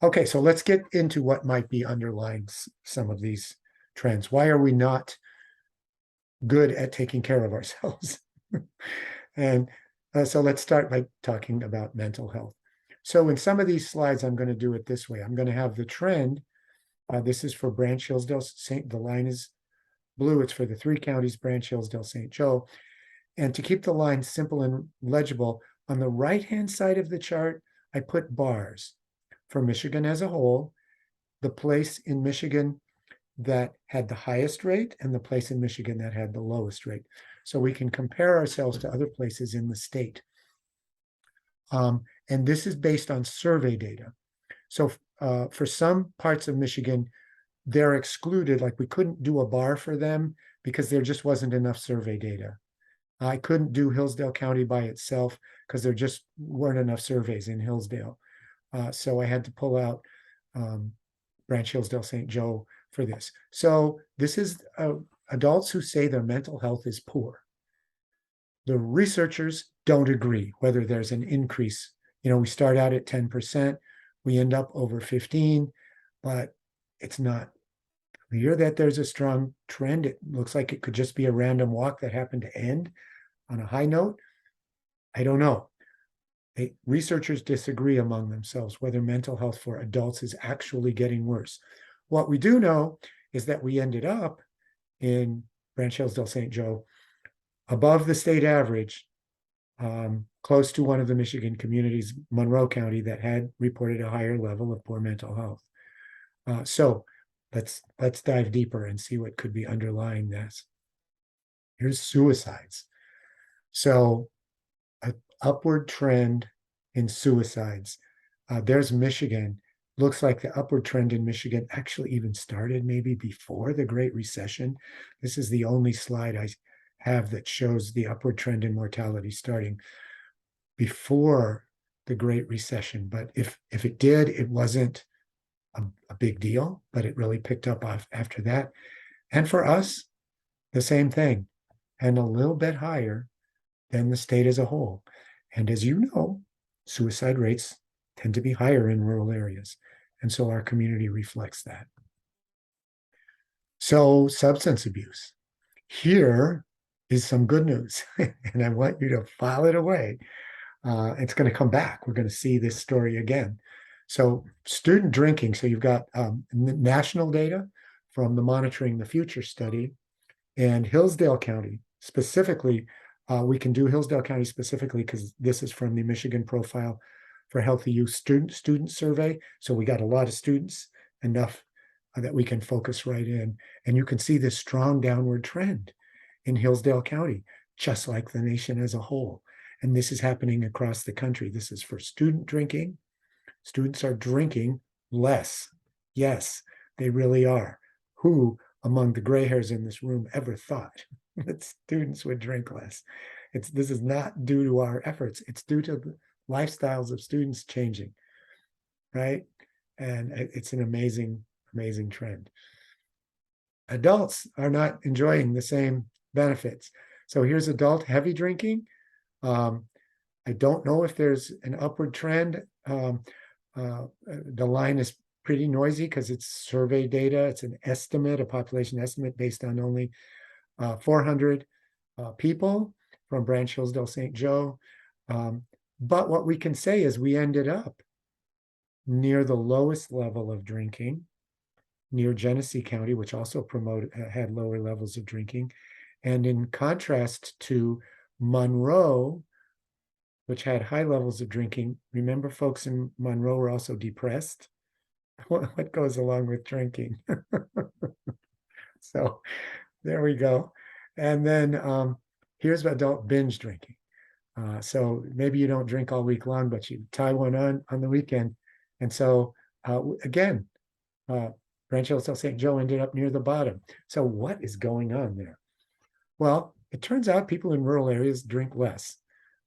Okay, so let's get into what might be underlying some of these trends. Why are we not good at taking care of ourselves? And so let's start by talking about mental health. So in some of these slides, I'm going to do it this way. I'm going to have the trend. This is for Branch Hillsdale St. The line is blue. It's for the 3 counties, Branch Hillsdale St. Joe. And to keep the line simple and legible, on the right-hand side of the chart, I put bars for Michigan as a whole, the place in Michigan that had the highest rate and the place in Michigan that had the lowest rate. So we can compare ourselves to other places in the state. And this is based on survey data. So for some parts of Michigan, they're excluded, like we couldn't do a bar for them because there just wasn't enough survey data. I couldn't do Hillsdale County by itself because there just weren't enough surveys in Hillsdale. So I had to pull out Branch Hillsdale St. Joe for this. So this is adults who say their mental health is poor. The researchers don't agree whether there's an increase. You know, we start out at 10%, we end up over 15, but it's not clear that there's a strong trend. It looks like it could just be a random walk that happened to end on a high note. I don't know. Researchers disagree among themselves whether mental health for adults is actually getting worse. What we do know is that we ended up in Branch Hillsdale St. Joe above the state average, close to one of the Michigan communities, Monroe County, that had reported a higher level of poor mental health. So let's dive deeper and see what could be underlying this. Here's suicides. So an upward trend in suicides. There's Michigan. Looks like the upward trend in Michigan actually even started maybe before the Great Recession. This is the only slide I have that shows the upward trend in mortality starting before the Great Recession. But if it did, it wasn't a big deal, but it really picked up after that. And for us, the same thing, and a little bit higher than the state as a whole. And as you know, suicide rates tend to be higher in rural areas. And so our community reflects that. So substance abuse. Here is some good news, and I want you to file it away. It's going to come back. We're going to see this story again. So student drinking, so you've got national data from the Monitoring the Future study, and Hillsdale County specifically. We can do Hillsdale County specifically because this is from the Michigan Profile for Healthy Youth student survey. So we got a lot of students, enough that we can focus right in. And you can see this strong downward trend in Hillsdale County, just like the nation as a whole. And this is happening across the country. This is for student drinking. Students are drinking less. Yes, they really are. Who among the gray hairs in this room ever thought that students would drink less? This is not due to our efforts. It's due to the lifestyles of students changing, right? And it's an amazing, amazing trend. Adults are not enjoying the same benefits. So here's adult heavy drinking. I don't know if there's an upward trend. The line is pretty noisy because it's survey data. It's an estimate, a population estimate based on only 400 people from Branch Hillsdale St. Joe. But what we can say is we ended up near the lowest level of drinking, near Genesee County, which also had lower levels of drinking. And in contrast to Monroe, which had high levels of drinking. Remember, folks in Monroe were also depressed. What goes along with drinking? So there we go. And then here's adult binge drinking. So maybe you don't drink all week long, but you tie one on the weekend. And so again, Branch Hillsdale St. Joe ended up near the bottom. So what is going on there? Well, it turns out people in rural areas drink less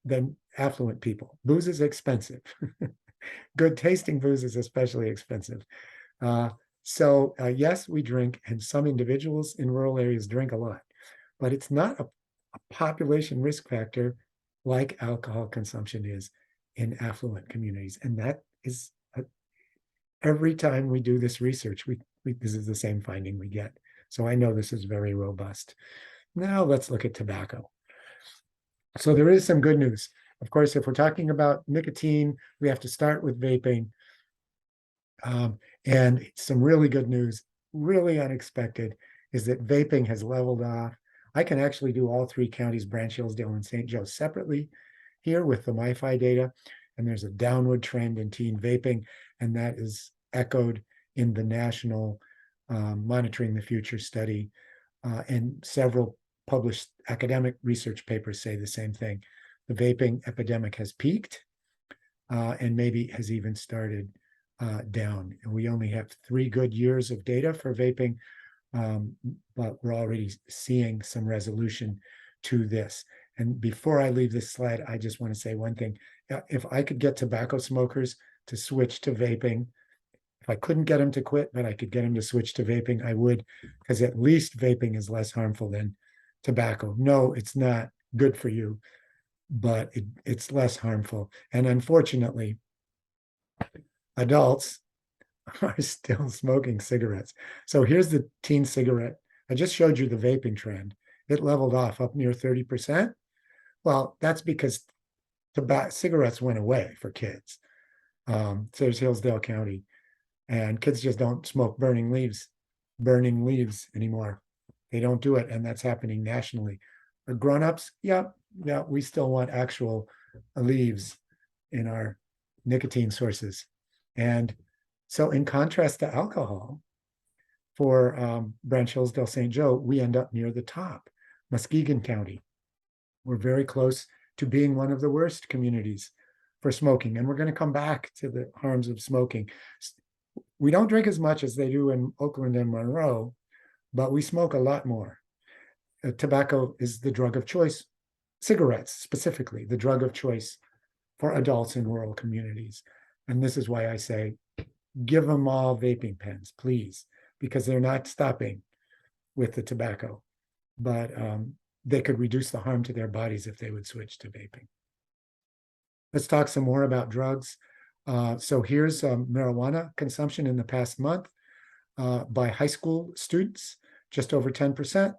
than affluent people. Booze is expensive. Good tasting booze is especially expensive. So yes, we drink, and some individuals in rural areas drink a lot, but it's not a population risk factor like alcohol consumption is in affluent communities. And that is every time we do this research, this is the same finding we get. So I know this is very robust. Now let's look at tobacco. So there is some good news. Of course, if we're talking about nicotine, we have to start with vaping. And some really good news, really unexpected, is that vaping has leveled off. I can actually do all three counties, Branch Hillsdale and St. Joe, separately here with the MiFi data. And there's a downward trend in teen vaping, and that is echoed in the national Monitoring the Future study. And several published academic research papers say the same thing. The vaping epidemic has peaked and maybe has even started down. And we only have 3 good years of data for vaping, but we're already seeing some resolution to this. And before I leave this slide, I just want to say one thing. If I could get tobacco smokers to switch to vaping, if I couldn't get them to quit, but I could get them to switch to vaping, I would, because at least vaping is less harmful than tobacco. No, it's not good for you, but it's less harmful. And unfortunately, adults are still smoking cigarettes. So here's the teen cigarette. I just showed you the vaping trend. It leveled off up near 30%. Well, that's because cigarettes went away for kids. So there's Hillsdale County. And kids just don't smoke burning leaves anymore. They don't do it, and that's happening nationally. But grown-ups, yeah, we still want actual leaves in our nicotine sources. And so in contrast to alcohol, for Branch Hillsdale St. Joe, we end up near the top. Muskegon County, we're very close to being one of the worst communities for smoking. And we're going to come back to the harms of smoking. We don't drink as much as they do in Oakland and Monroe, but we smoke a lot more. Tobacco is the drug of choice. Cigarettes, specifically, the drug of choice for adults in rural communities. And this is why I say, give them all vaping pens, please, because they're not stopping with the tobacco, but they could reduce the harm to their bodies if they would switch to vaping. Let's talk some more about drugs. So here's marijuana consumption in the past month by high school students, just over 10%.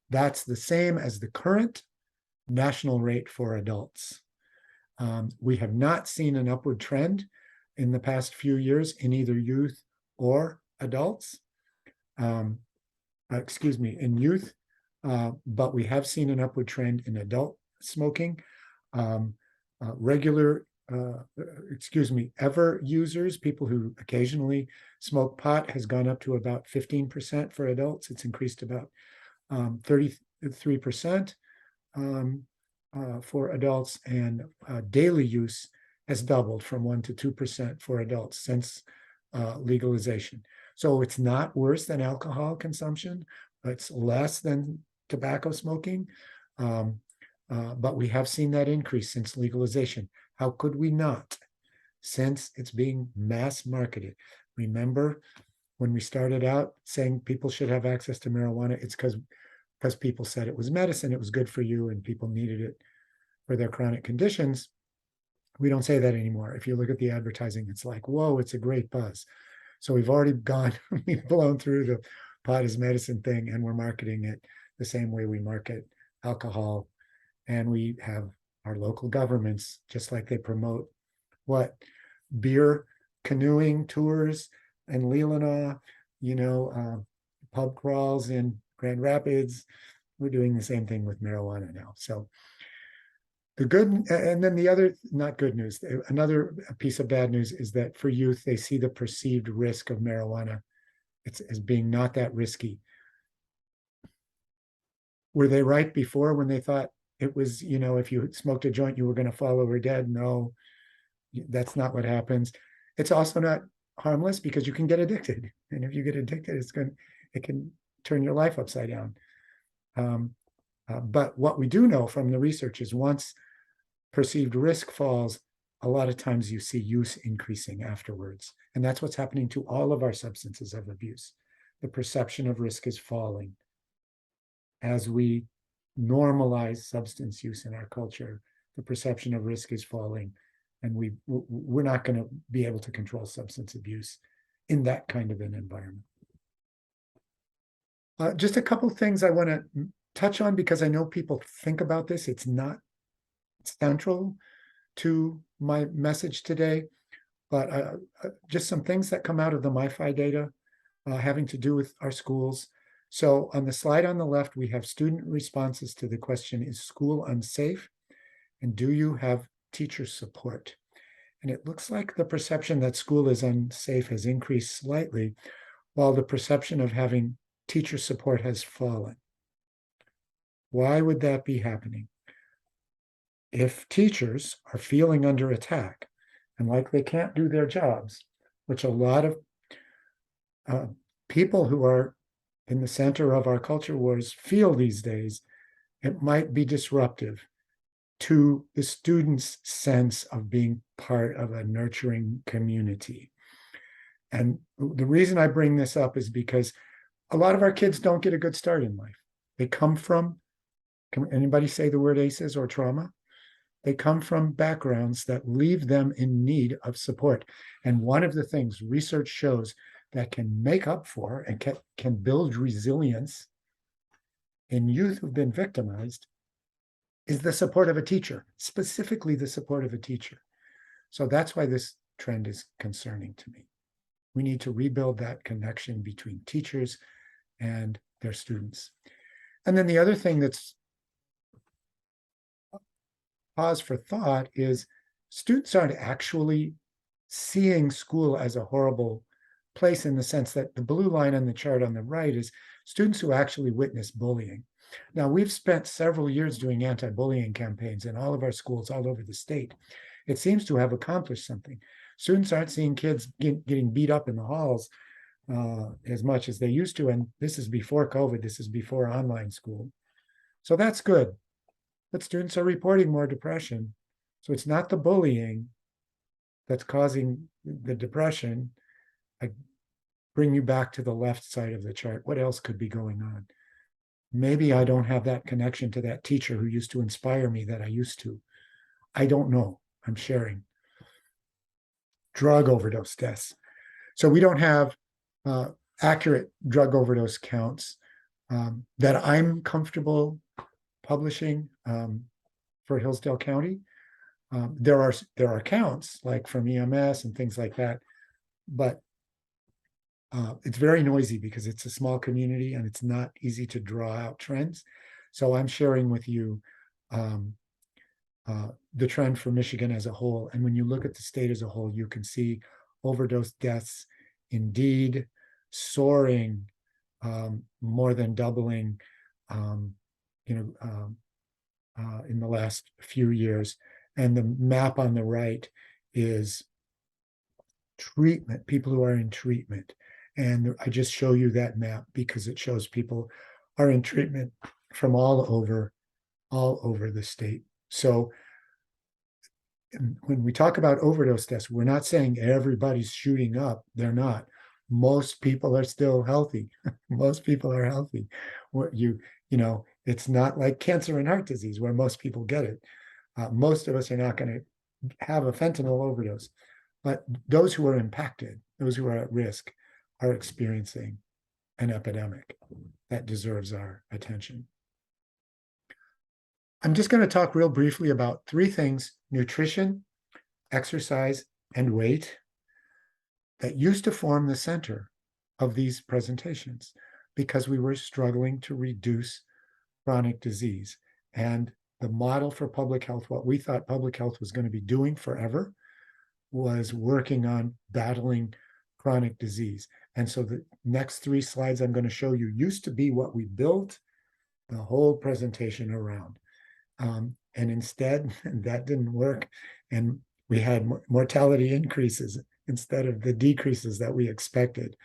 That's the same as the current national rate for adults. We have not seen an upward trend in the past few years in either youth or adults. In youth, but we have seen an upward trend in adult smoking. Ever users, people who occasionally smoke pot, has gone up to about 15% for adults. It's increased about 33% for adults, and daily use has doubled from 1% to 2% for adults since legalization. So it's not worse than alcohol consumption, but it's less than tobacco smoking. But we have seen that increase since legalization. How could we not? Since it's being mass marketed. Remember when we started out saying people should have access to marijuana, it's because people said it was medicine, it was good for you, and people needed it for their chronic conditions. We don't say that anymore. If you look at the advertising, it's like, whoa, it's a great buzz. So we've already we've blown through the pot is medicine thing, and we're marketing it the same way we market alcohol. And we have our local governments, just like they promote beer canoeing tours in Leelanau, pub crawls in Grand Rapids. We're doing the same thing with marijuana now. So the good, and then the other, not good news, another piece of bad news is that for youth, they see the perceived risk of marijuana as being not that risky. Were they right before when they thought it was, if you smoked a joint, you were going to fall over dead? No, that's not what happens. It's also not harmless because you can get addicted. And if you get addicted, it can turn your life upside down. But what we do know from the research is once perceived risk falls, a lot of times you see use increasing afterwards. And that's what's happening to all of our substances of abuse. The perception of risk is falling. As we normalize substance use in our culture, the perception of risk is falling, and we're not going to be able to control substance abuse in that kind of an environment. Just a couple things I want to touch on because I know people think about this. It's not central to my message today, but just some things that come out of the MiFi data having to do with our schools. So on the slide on the left, we have student responses to the question, is school unsafe? And do you have teacher support? And it looks like the perception that school is unsafe has increased slightly, while the perception of having teacher support has fallen. Why would that be happening? If teachers are feeling under attack and like they can't do their jobs, which a lot of people who are in the center of our culture wars feel these days, it might be disruptive to the students' sense of being part of a nurturing community. And the reason I bring this up is because a lot of our kids don't get a good start in life. They come from, can anybody say the word ACEs or trauma? They come from backgrounds that leave them in need of support. And one of the things research shows that can make up for and can build resilience in youth who've been victimized is the support of a teacher, specifically the support of a teacher. So that's why this trend is concerning to me. We need to rebuild that connection between teachers and their students. And then the other thing that's pause for thought is students aren't actually seeing school as a horrible place in the sense that the blue line on the chart on the right is students who actually witness bullying. Now, we've spent several years doing anti-bullying campaigns in all of our schools all over the state. It seems to have accomplished something. Students aren't seeing kids getting beat up in the halls as much as they used to. And this is before COVID. This is before online school. So that's good. But students are reporting more depression. So it's not the bullying that's causing the depression. I bring you back to the left side of the chart. What else could be going on? Maybe I don't have that connection to that teacher who used to inspire me that I used to. I don't know. I'm sharing. Drug overdose deaths. So we don't have accurate drug overdose counts that I'm comfortable publishing for Hillsdale County. There are counts like from EMS and things like that, but it's very noisy because it's a small community and it's not easy to draw out trends. So I'm sharing with you um, the trend for Michigan as a whole. And when you look at the state as a whole, you can see overdose deaths indeed soaring, more than doubling, um, you know, in the last few years. And the map on the right is treatment, people who are in treatment. And I just show you that map because it shows people are in treatment from all over the state. So when we talk about overdose deaths, we're not saying everybody's shooting up. They're not. Most people are still healthy. Most people are healthy. What you know, it's not like cancer and heart disease where most people get it. Most of us are not going to have a fentanyl overdose, but those who are impacted, those who are at risk, are experiencing an epidemic that deserves our attention. I'm just going to talk real briefly about three things: nutrition, exercise, and weight, that used to form the center of these presentations because we were struggling to reduce chronic disease. And the model for public health, what we thought public health was going to be doing forever, was working on battling chronic disease. And so the next three slides I'm going to show you used to be what we built the whole presentation around. And instead, that didn't work. And we had mortality increases instead of the decreases that we expected.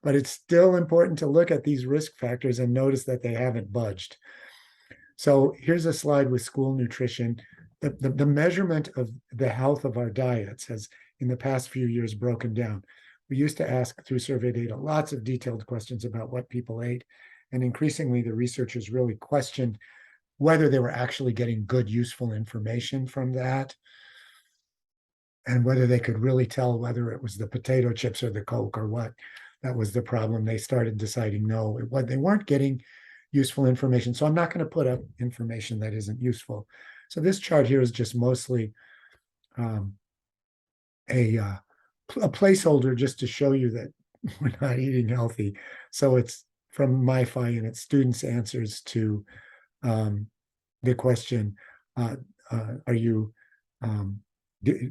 But it's still important to look at these risk factors and notice that they haven't budged. So here's a slide with school nutrition. The measurement of the health of our diets has, in the past few years, broken down. We used to ask through survey data lots of detailed questions about what people ate. And increasingly, the researchers really questioned whether they were actually getting good, useful information from that, and whether they could really tell whether it was the potato chips or the Coke or what. That was the problem. They started deciding, no, they weren't getting useful information. So I'm not going to put up information that isn't useful. So this chart here is just mostly a placeholder just to show you that we're not eating healthy. So it's from MyFi and its students' answers to the question, are you, do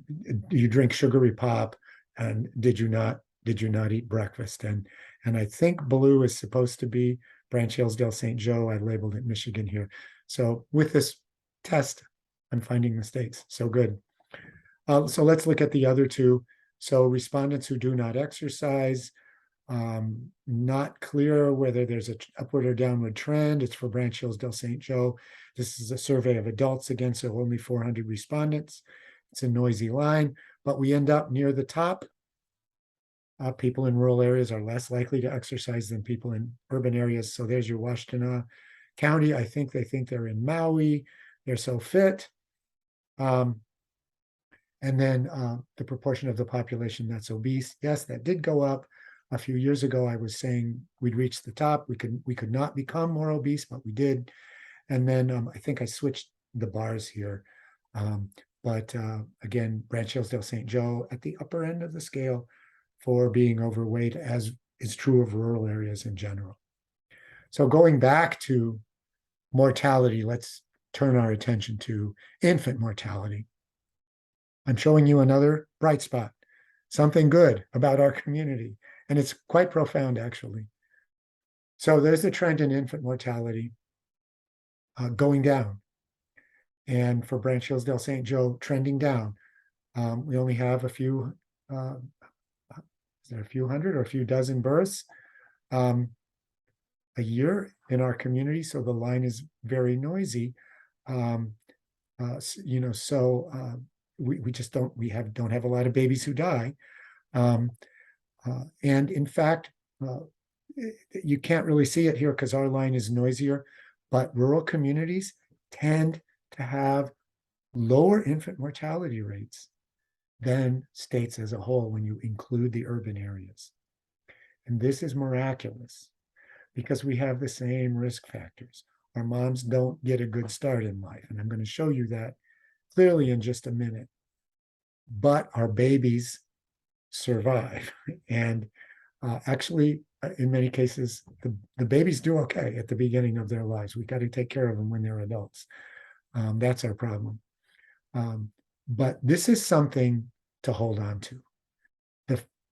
you drink sugary pop, and did you not eat breakfast? And I think blue is supposed to be Branch Hillsdale St. Joe. I labeled it Michigan here. So with this test, I'm finding mistakes. So good. So let's look at the other two. So respondents who do not exercise, not clear whether there's an upward or downward trend. It's for Branch Hillsdale St. Joe. This is a survey of adults again, so only 400 respondents. It's a noisy line, but we end up near the top. People in rural areas are less likely to exercise than people in urban areas. So there's your Washtenaw County. I think they think they're in Maui. They're so fit. And then the proportion of the population that's obese. Yes, that did go up. A few years ago, I was saying we'd reached the top. We could not become more obese, but we did. And then I think I switched the bars here. But again, Branch Hillsdale St. Joe at the upper end of the scale for being overweight, as is true of rural areas in general. So going back to mortality, let's turn our attention to infant mortality. I'm showing you another bright spot, something good about our community. And it's quite profound, actually. So there's the trend in infant mortality going down. And for Branch Hillsdale St. Joe, trending down. We only have a few, is there a few hundred or a few dozen births a year in our community. So the line is very noisy. We just don't have a lot of babies who die. And in fact, you can't really see it here because our line is noisier, but rural communities tend to have lower infant mortality rates than states as a whole when you include the urban areas. And this is miraculous because we have the same risk factors. Our moms don't get a good start in life. And I'm going to show you that clearly in just a minute, but our babies survive. And actually, in many cases, the babies do okay at the beginning of their lives. We got to take care of them when they're adults. That's our problem. But this is something to hold on to.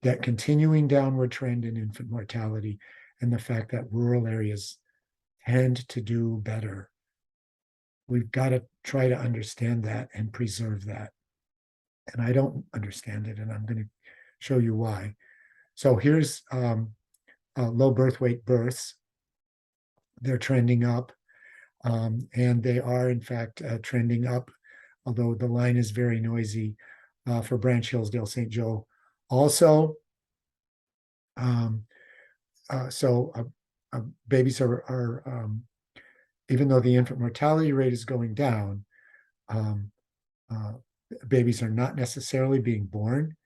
That continuing downward trend in infant mortality and the fact that rural areas tend to do better. We've got to try to understand that and preserve that. And I don't understand it, and I'm going to show you why. So here's low birth weight births. They're trending up, and they are, in fact, trending up, although the line is very noisy for Branch Hillsdale St. Joe. Also, babies are even though the infant mortality rate is going down, babies are not necessarily being born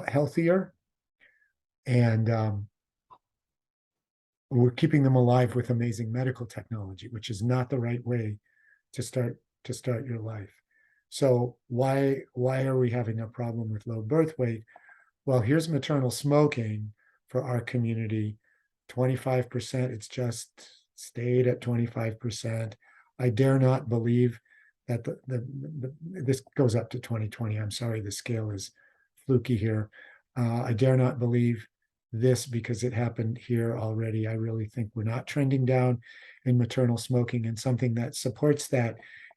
healthier, and we're keeping them alive with amazing medical technology, which is not the right way to start your life. So why are we having a problem with low birth weight? Well, here's maternal smoking for our community, 25%. It's just stayed at 25%. I dare not believe that this goes up to 2020. I'm sorry, the scale is fluky here. I dare not believe this because it happened here already. I really think we're not trending down in maternal smoking, and something that supports that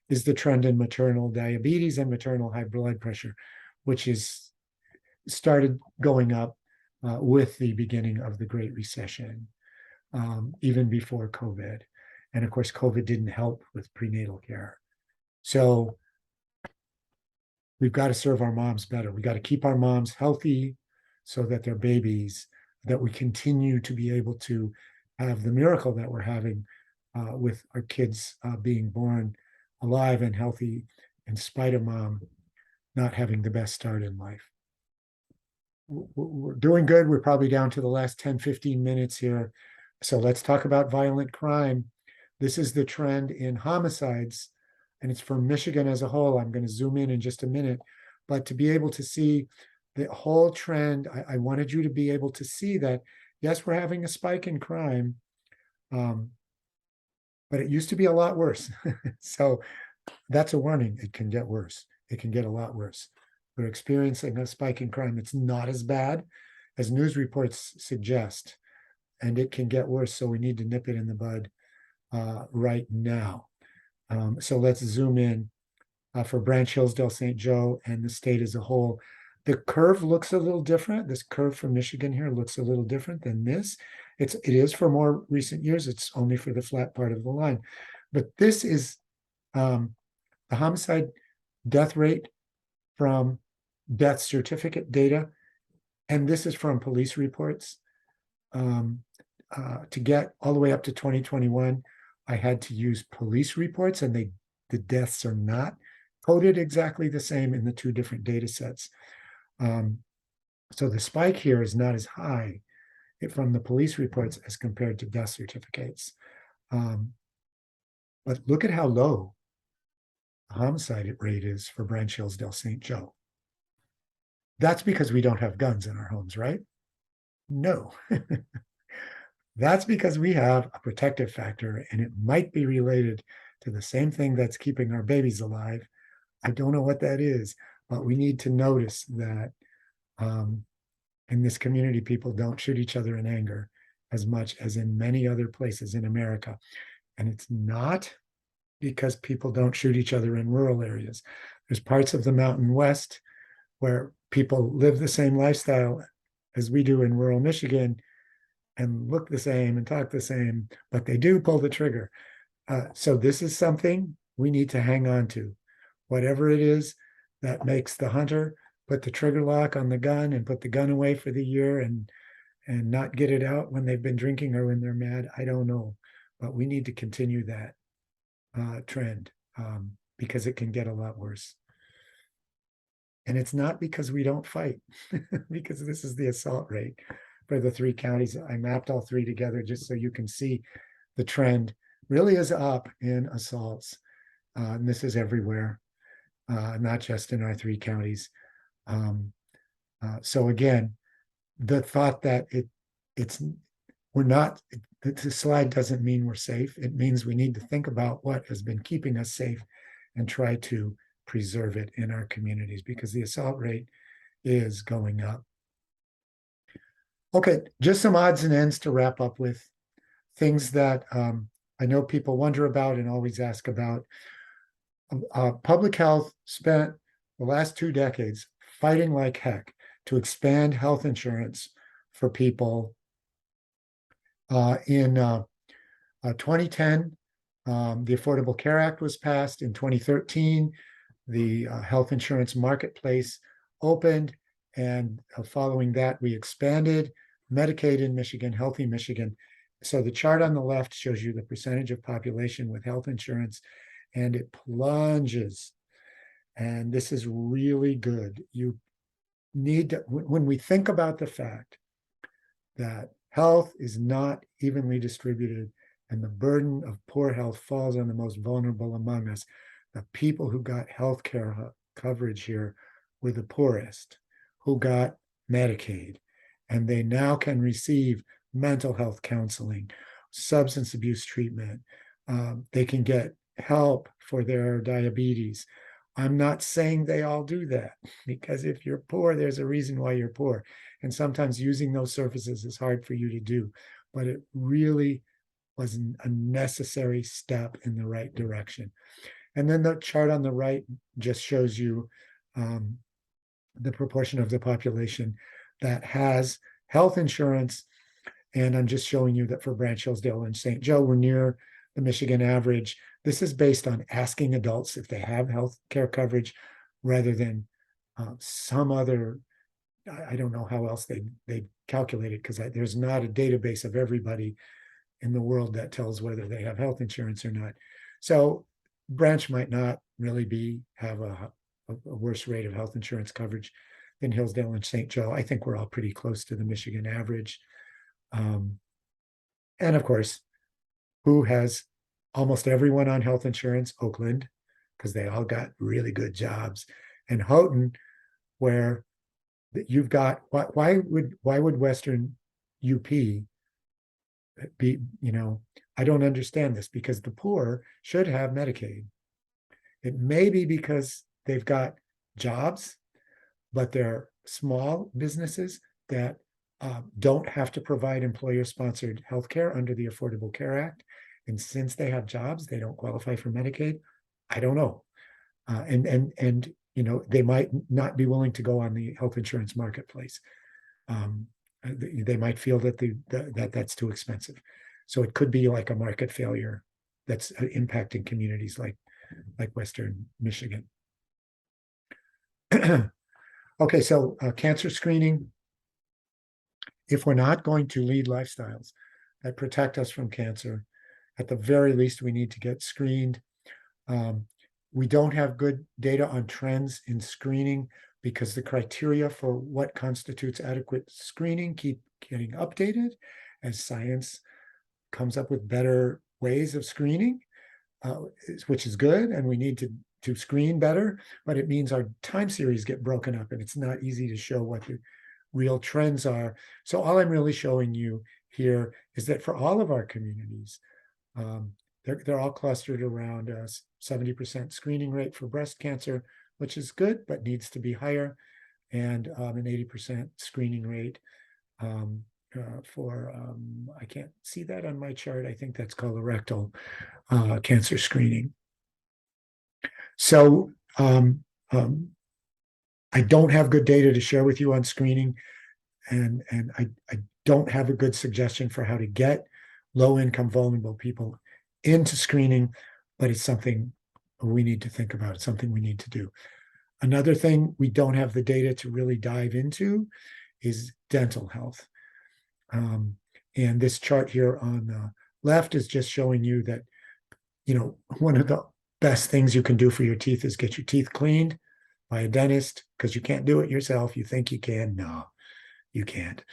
is the trend in maternal diabetes and maternal high blood pressure, which is started going up with the beginning of the Great Recession, even before COVID. And of course, COVID didn't help with prenatal care. So we've got to serve our moms better. We got to keep our moms healthy so that their babies, that we continue to be able to have the miracle that we're having with our kids being born alive and healthy in spite of mom not having the best start in life. We're doing good. We're probably down to the last 10, 15 minutes here. So let's talk about violent crime. This is the trend in homicides, and it's for Michigan as a whole. I'm going to zoom in just a minute, but to be able to see the whole trend, I wanted you to be able to see that, yes, we're having a spike in crime, but it used to be a lot worse. So that's a warning. It can get worse. It can get a lot worse. We're experiencing a spike in crime. It's not as bad as news reports suggest, and it can get worse. So we need to nip it in the bud right now. So let's zoom in for Branch Hillsdale St. Joe and the state as a whole. The curve looks a little different. This curve for Michigan here looks a little different than this. It is for more recent years. It's only for the flat part of the line. But this is the homicide death rate from death certificate data. And this is from police reports. To get all the way up to 2021, I had to use police reports, and the deaths are not coded exactly the same in the two different data sets. So the spike here is not as high from the police reports as compared to death certificates. But look at how low the homicide rate is for Branch Hillsdale St. Joe. That's because we don't have guns in our homes, right? No. That's because we have a protective factor, and it might be related to the same thing that's keeping our babies alive. I don't know what that is, but we need to notice that in this community, people don't shoot each other in anger as much as in many other places in America. And it's not because people don't shoot each other in rural areas. There's parts of the Mountain West where people live the same lifestyle as we do in rural Michigan and look the same and talk the same, but they do pull the trigger. So this is something we need to hang on to. Whatever it is that makes the hunter put the trigger lock on the gun and put the gun away for the year and not get it out when they've been drinking or when they're mad, I don't know. But we need to continue that trend because it can get a lot worse. And it's not because we don't fight, because this is the assault rate for the three counties. I mapped all three together just so you can see the trend really is up in assaults. And this is everywhere. not just in our 3 counties. So again, the thought that it's we're not, the slide doesn't mean we're safe. It means we need to think about what has been keeping us safe and try to preserve it in our communities, because the assault rate is going up. Okay, just some odds and ends to wrap up with. Things that I know people wonder about and always ask about. Public health spent the last 2 decades fighting like heck to expand health insurance for people. In 2010, the Affordable Care Act was passed. In 2013, the health insurance marketplace opened, and following that, we expanded Medicaid in Michigan, Healthy Michigan. So the chart on the left shows you the percentage of population with health insurance, and it plunges. And this is really good. You need to, when we think about the fact that health is not evenly distributed and the burden of poor health falls on the most vulnerable among us, the people who got health care coverage here were the poorest, who got Medicaid, and they now can receive mental health counseling, substance abuse treatment. They can get help for their diabetes. I'm not saying they all do that, because if you're poor, there's a reason why you're poor. And sometimes using those services is hard for you to do, but it really was a necessary step in the right direction. And then the chart on the right just shows you the proportion of the population that has health insurance. And I'm just showing you that for Branch Hillsdale and St. Joe, we're near the Michigan average. This is based on asking adults if they have health care coverage rather than some other, I don't know how else they calculate it, because there's not a database of everybody in the world that tells whether they have health insurance or not. So Branch might not really have a worse rate of health insurance coverage than Hillsdale and St. Joe. I think we're all pretty close to the Michigan average. And of course, who has almost everyone on health insurance? Oakland, because they all got really good jobs. And Houghton, where you've got, why would Western UP be, I don't understand this, because the poor should have Medicaid. It may be because they've got jobs, but they're small businesses that don't have to provide employer-sponsored health care under the Affordable Care Act. And since they have jobs, they don't qualify for Medicaid. I don't know. And they might not be willing to go on the health insurance marketplace. They might feel that that's too expensive. So it could be like a market failure that's impacting communities like Western Michigan. Okay, so cancer screening. If we're not going to lead lifestyles that protect us from cancer, at the very least, we need to get screened. We don't have good data on trends in screening, because the criteria for what constitutes adequate screening keep getting updated as science comes up with better ways of screening, which is good, and we need to screen better, but it means our time series get broken up, and it's not easy to show what the real trends are. So all I'm really showing you here is that for all of our communities, they're all clustered around a 70% screening rate for breast cancer, which is good, but needs to be higher, and an 80% screening rate for, I can't see that on my chart. I think that's colorectal cancer screening. So I don't have good data to share with you on screening, and I don't have a good suggestion for how to get low-income vulnerable people into screening, but it's something we need to think about. It's something we need to do. Another thing we don't have the data to really dive into is dental health. And this chart here on the left is just showing you that, one of the best things you can do for your teeth is get your teeth cleaned by a dentist, because you can't do it yourself. You think you can. No, you can't.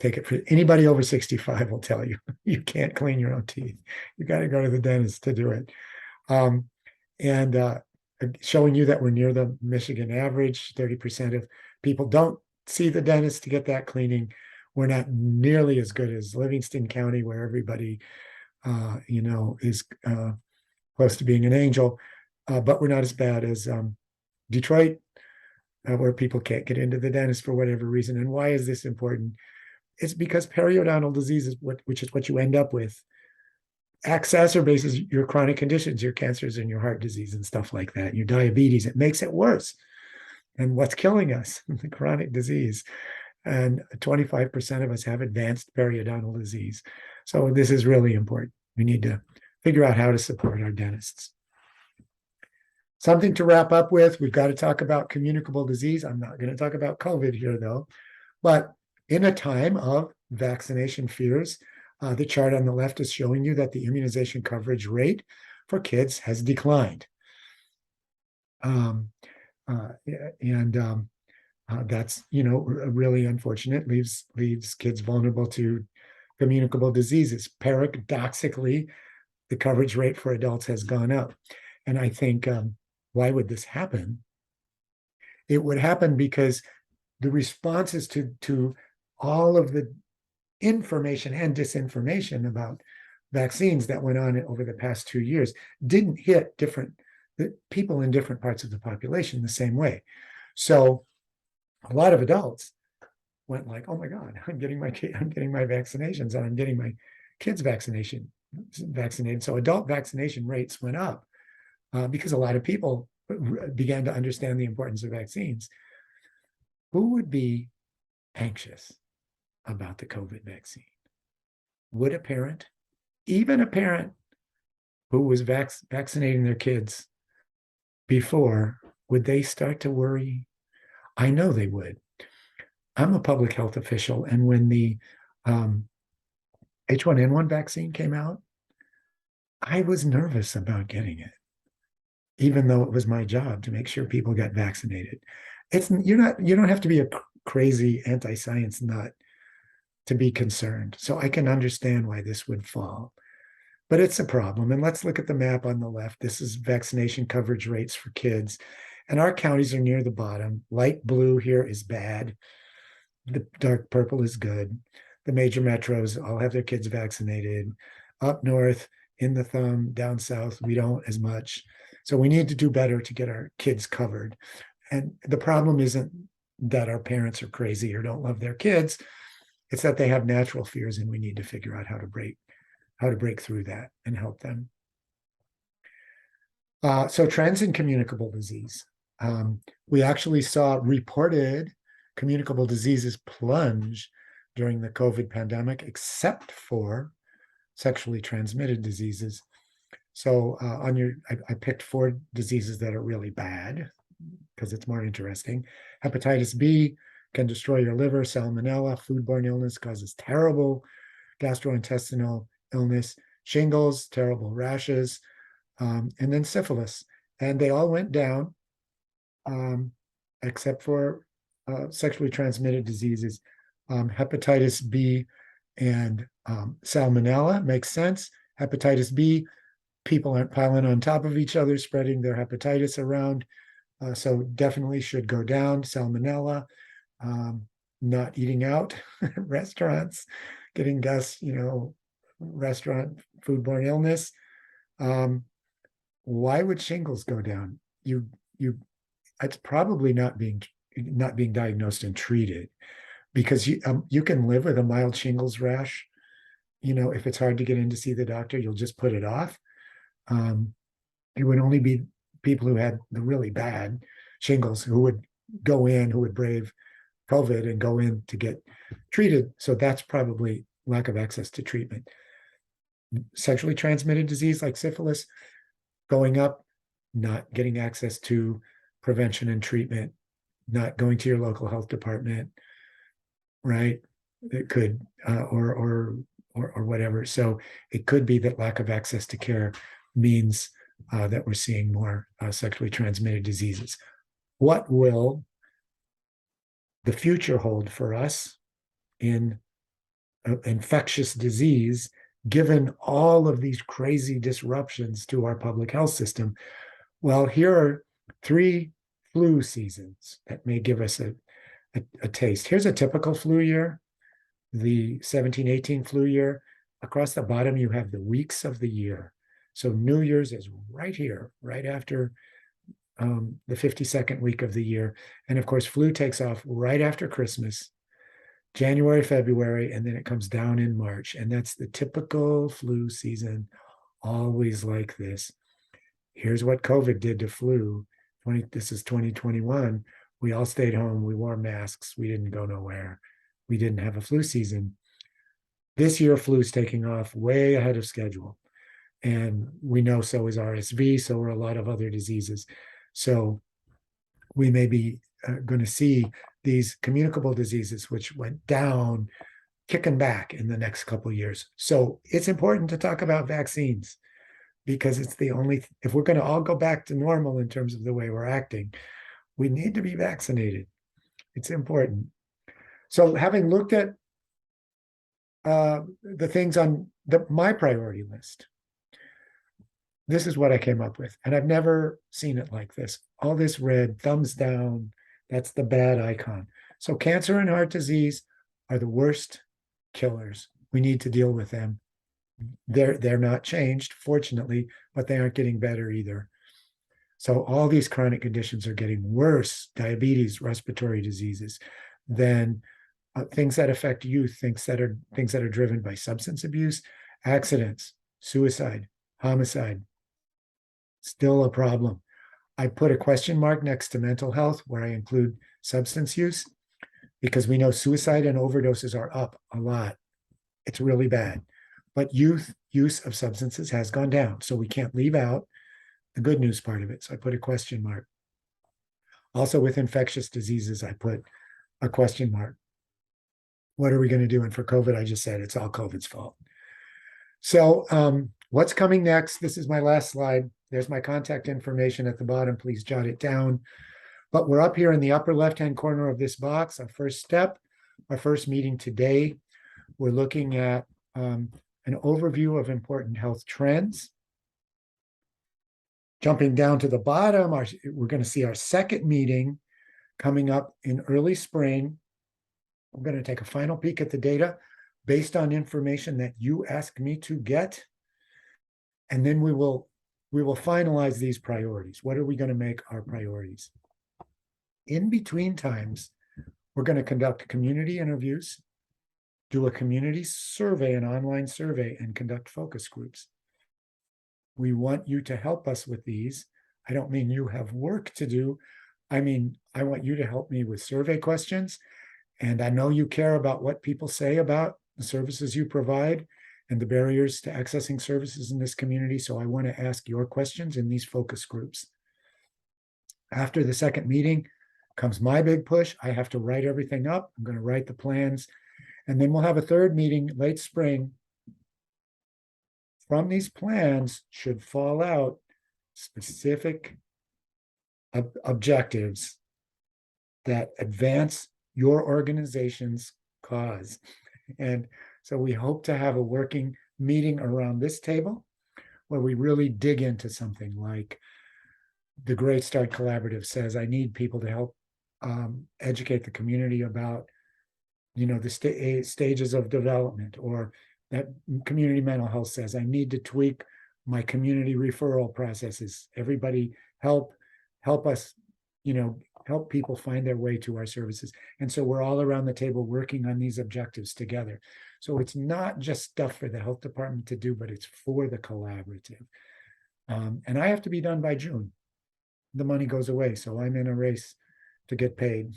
Take it for anybody over 65 will tell you, you can't clean your own teeth. You got to go to the dentist to do it. And showing you that we're near the Michigan average. 30% of people don't see the dentist to get that cleaning. We're not nearly as good as Livingston County, where everybody, is close to being an angel, but we're not as bad as Detroit, where people can't get into the dentist for whatever reason. And why is this important? It's because periodontal disease is which is what you end up with, exacerbates your chronic conditions, your cancers and your heart disease and stuff like that, your diabetes. It makes it worse. And what's killing us? The chronic disease. And 25% of us have advanced periodontal disease. So this is really important. We need to figure out how to support our dentists. Something to wrap up with, we've got to talk about communicable disease. I'm not going to talk about COVID here, though. But in a time of vaccination fears, the chart on the left is showing you that the immunization coverage rate for kids has declined. That's really unfortunate. Leaves kids vulnerable to communicable diseases. Paradoxically, the coverage rate for adults has gone up, and I think why would this happen? It would happen because the responses to all of the information and disinformation about vaccines that went on over the past 2 years didn't hit the people in different parts of the population the same way. So a lot of adults went like, "Oh my God, I'm getting my vaccinations, and I'm getting my kids vaccinated." So adult vaccination rates went up because a lot of people began to understand the importance of vaccines. Who would be anxious about the COVID vaccine? Would a parent, even a parent who was vaccinating their kids before, would they start to worry? I know they would. I'm a public health official, and when the H1N1 vaccine came out, I was nervous about getting it, even though it was my job to make sure people got vaccinated. You don't have to be a crazy anti-science nut to be concerned. So I can understand why this would fall. But it's a problem. And let's look at the map on the left. This is vaccination coverage rates for kids. And our counties are near the bottom. Light blue here is bad. The dark purple is good. The major metros all have their kids vaccinated. Up north, in the thumb, down south, we don't as much. So we need to do better to get our kids covered. And the problem isn't that our parents are crazy or don't love their kids. It's that they have natural fears, and we need to figure out how to break through that and help them. So trends in communicable disease. We actually saw reported communicable diseases plunge during the COVID pandemic, except for sexually transmitted diseases. So I picked 4 diseases that are really bad because it's more interesting. Hepatitis B can destroy your liver. Salmonella, foodborne illness, causes terrible gastrointestinal illness. Shingles, terrible rashes, and then syphilis. And they all went down, except for sexually transmitted diseases. Hepatitis B and salmonella makes sense. Hepatitis B, people aren't piling on top of each other, spreading their hepatitis around. So definitely should go down. Salmonella, not eating out at restaurants, getting restaurant foodborne illness. Why would shingles go down? It's probably not being diagnosed and treated, because you can live with a mild shingles rash. If it's hard to get in to see the doctor, you'll just put it off. It would only be people who had the really bad shingles who would brave COVID and go in to get treated. So that's probably lack of access to treatment. Sexually transmitted disease like syphilis going up, not getting access to prevention and treatment, not going to your local health department, right? It could, or whatever. So it could be that lack of access to care means that we're seeing more sexually transmitted diseases. What will the future hold for us in infectious disease, given all of these crazy disruptions to our public health system? Well, here are three flu seasons that may give us a taste. Here's a typical flu year, the 17-18 flu year. Across the bottom, you have the weeks of the year. So New Year's is right here, right after the 52nd week of the year. And of course, flu takes off right after Christmas, January, February, and then it comes down in March. And that's the typical flu season, always like this. Here's what COVID did to flu. This is 2021. We all stayed home. We wore masks. We didn't go nowhere. We didn't have a flu season. This year, flu's taking off way ahead of schedule. And we know so is RSV, so are a lot of other diseases. So we may be going to see these communicable diseases, which went down, kicking back in the next couple of years. So it's important to talk about vaccines, because it's the only, if we're going to all go back to normal in terms of the way we're acting, we need to be vaccinated. It's important. So having looked at the things on my priority list, this is what I came up with. And I've never seen it like this. All this red, thumbs down, that's the bad icon. So cancer and heart disease are the worst killers. We need to deal with them. They're not changed, fortunately, but they aren't getting better either. So all these chronic conditions are getting worse, diabetes, respiratory diseases, then things that affect youth, things that are driven by substance abuse, accidents, suicide, homicide, still a problem. I put a question mark next to mental health where I include substance use, because we know suicide and overdoses are up a lot. It's really bad. But youth use of substances has gone down. So we can't leave out the good news part of it. So I put a question mark. Also with infectious diseases, I put a question mark. What are we going to do? And for COVID, I just said it's all COVID's fault. So what's coming next? This is my last slide. There's my contact information at the bottom. Please jot it down. But we're up here in the upper left-hand corner of this box. Our first step, our first meeting today, we're looking at an overview of important health trends. Jumping down to the bottom, we're going to see our second meeting coming up in early spring. I'm going to take a final peek at the data based on information that you ask me to get. And then we will finalize these priorities. What are we going to make our priorities? In between times, we're going to conduct community interviews, do a community survey, an online survey, and conduct focus groups. We want you to help us with these. I don't mean you have work to do. I mean, I want you to help me with survey questions. And I know you care about what people say about the services you provide and the barriers to accessing services in this community. So I want to ask your questions in these focus groups. After the second meeting comes my big push. I have to write everything up. I'm going to write the plans. And then we'll have a third meeting late spring. From these plans should fall out specific objectives that advance your organization's cause. And so we hope to have a working meeting around this table where we really dig into something like the Great Start Collaborative says, I need people to help educate the community about, the stages of development, or that community mental health says, I need to tweak my community referral processes. Everybody help us, help people find their way to our services. And so we're all around the table working on these objectives together. So it's not just stuff for the health department to do, but it's for the collaborative. And I have to be done by June. The money goes away. So I'm in a race to get paid.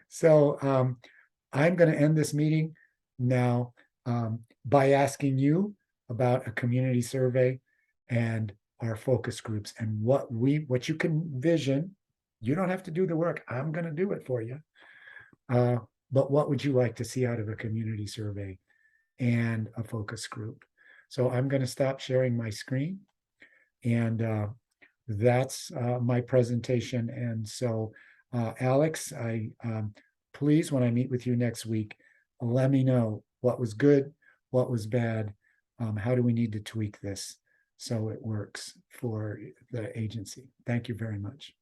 So I'm going to end this meeting now by asking you about a community survey and our focus groups and what you can envision. You don't have to do the work. I'm going to do it for you. But what would you like to see out of a community survey and a focus group? So I'm going to stop sharing my screen, and that's my presentation. And so Alex, please, when I meet with you next week, let me know what was good, what was bad, how do we need to tweak this? so it works for the agency. Thank you very much.